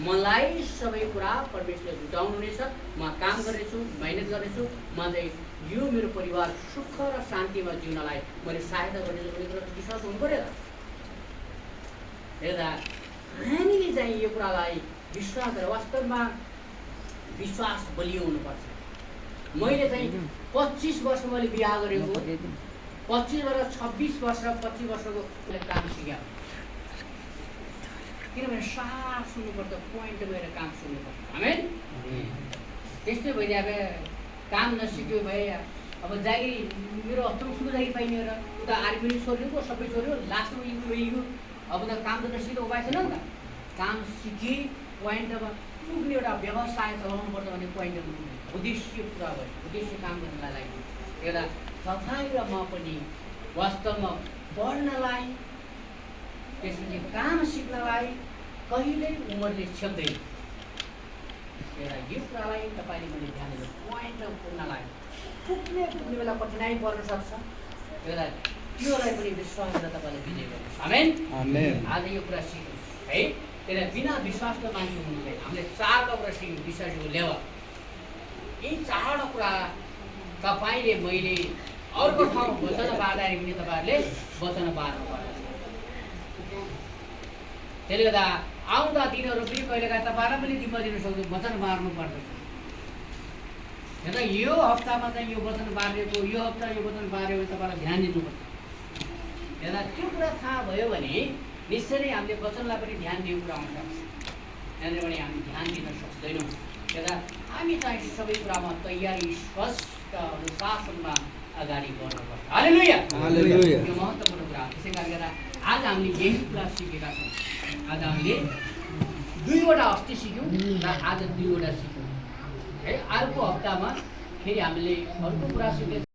मलाई सबै कुरा परमेश्वरले जुटाउनु हुनेछ। म काम गर्नेछु, मेहनत गर्नेछु, म चाहिँ यो मेरो परिवार सुख र शान्तिमा जिउनलाई मैले सहायता गर्नेछु भन्ने कुरा विश्वास हुनु पऱ्यो। हेर्दा हामीले चाहिँ यो कुरालाई विश्वास गरेर वास्तवमा विश्वास बलियो हुनुपर्छ। मैले चाहिँ 25 वर्ष मैले बिहा गरेको, 25 वर्ष 26 वर्ष 25 वर्षको मैले काम सिक्यो। किनभने सास हुनुपर्छ, पोइन्ट गएर काम सुन्नुपर्छ। आमेन। त्यस्तै भइदियो काम नसिक्यो भए अब जागिर मेरो ठुलो जागिर पाइने र उता आर्मी पनि छोड्यो, सबै छोड्यो, लास्टमा इगो अब त काम त नसिक्दा उपाय छैन नि त। काम सिकी पोइन्टमा पुग्ने एउटा व्यवसाय चलाउनु पर्छ भन्ने पोइन्टमा उद्देश्य पुरा भयो। उद्देश्य काम गर्नलाई लागि एउटा तपाईँ र म पनि वास्तवमा पढ्नलाई, त्यसपछि काम सिक्नलाई कहिल्यै उमेरले छेक्दैन। एउटा यो कुरालाई तपाईँले मैले ध्यान दिनु, पोइन्ट पुग्नलाई पुग्ने बेला कठिनाइ पर्न सक्छ। एउटा त्योलाई पनि विश्वास गरेर तपाईँले विजय गर्नुहोस्। आमेन। आमेन। आज यो कुरा सिक्नुहोस् है। त्यसलाई बिना विश्वासको मान्छे हुनुहुँदैन। हामीले 4 कुरा सिक्यौँ विश्वासको लेभल। यी 4 कुरा तपाईँले मैले अर्को ठाउँ वचन बाँड्दाखेरि पनि तपाईँहरूले वचन बाँड्नु पर्छ। त्यसले गर्दा आउँदा दिनहरू पनि कहिलेकाहीँ तपाईँलाई पनि जिम्मा दिनु सक्छु, वचन बाँड्नु पर्दछ। हेर्दा यो हप्तामा चाहिँ यो वचन बाँडेको, यो हप्ता यो वचन बाँड्यो भने तपाईँलाई ध्यान दिनुपर्छ। हेर्दा त्यो कुरा थाहा भयो भने निश्चय नै हामीले वचनलाई पनि ध्यान दिने कुरा आउँछ। यहाँनिर पनि हामी ध्यान दिन सक्दैनौँ। हेर्दा हामी चाहिँ सबै कुरामा तयारी स्पष्ट अनुशासनमा अगाडि बढ्नुपर्छ। हालेलुया। हालेलुया। यो महत्त्वपूर्ण कुरा हो। त्यसै कारणले गर्दा आज हामीले यही कुरा सिकेका छौँ। आज हामीले 2वटा अस्ति सिक्यौँ र आज 2वटा सिक्यौँ है। अर्को हप्तामा फेरि हामीले अर्को कुरा सिक्नेछौँ।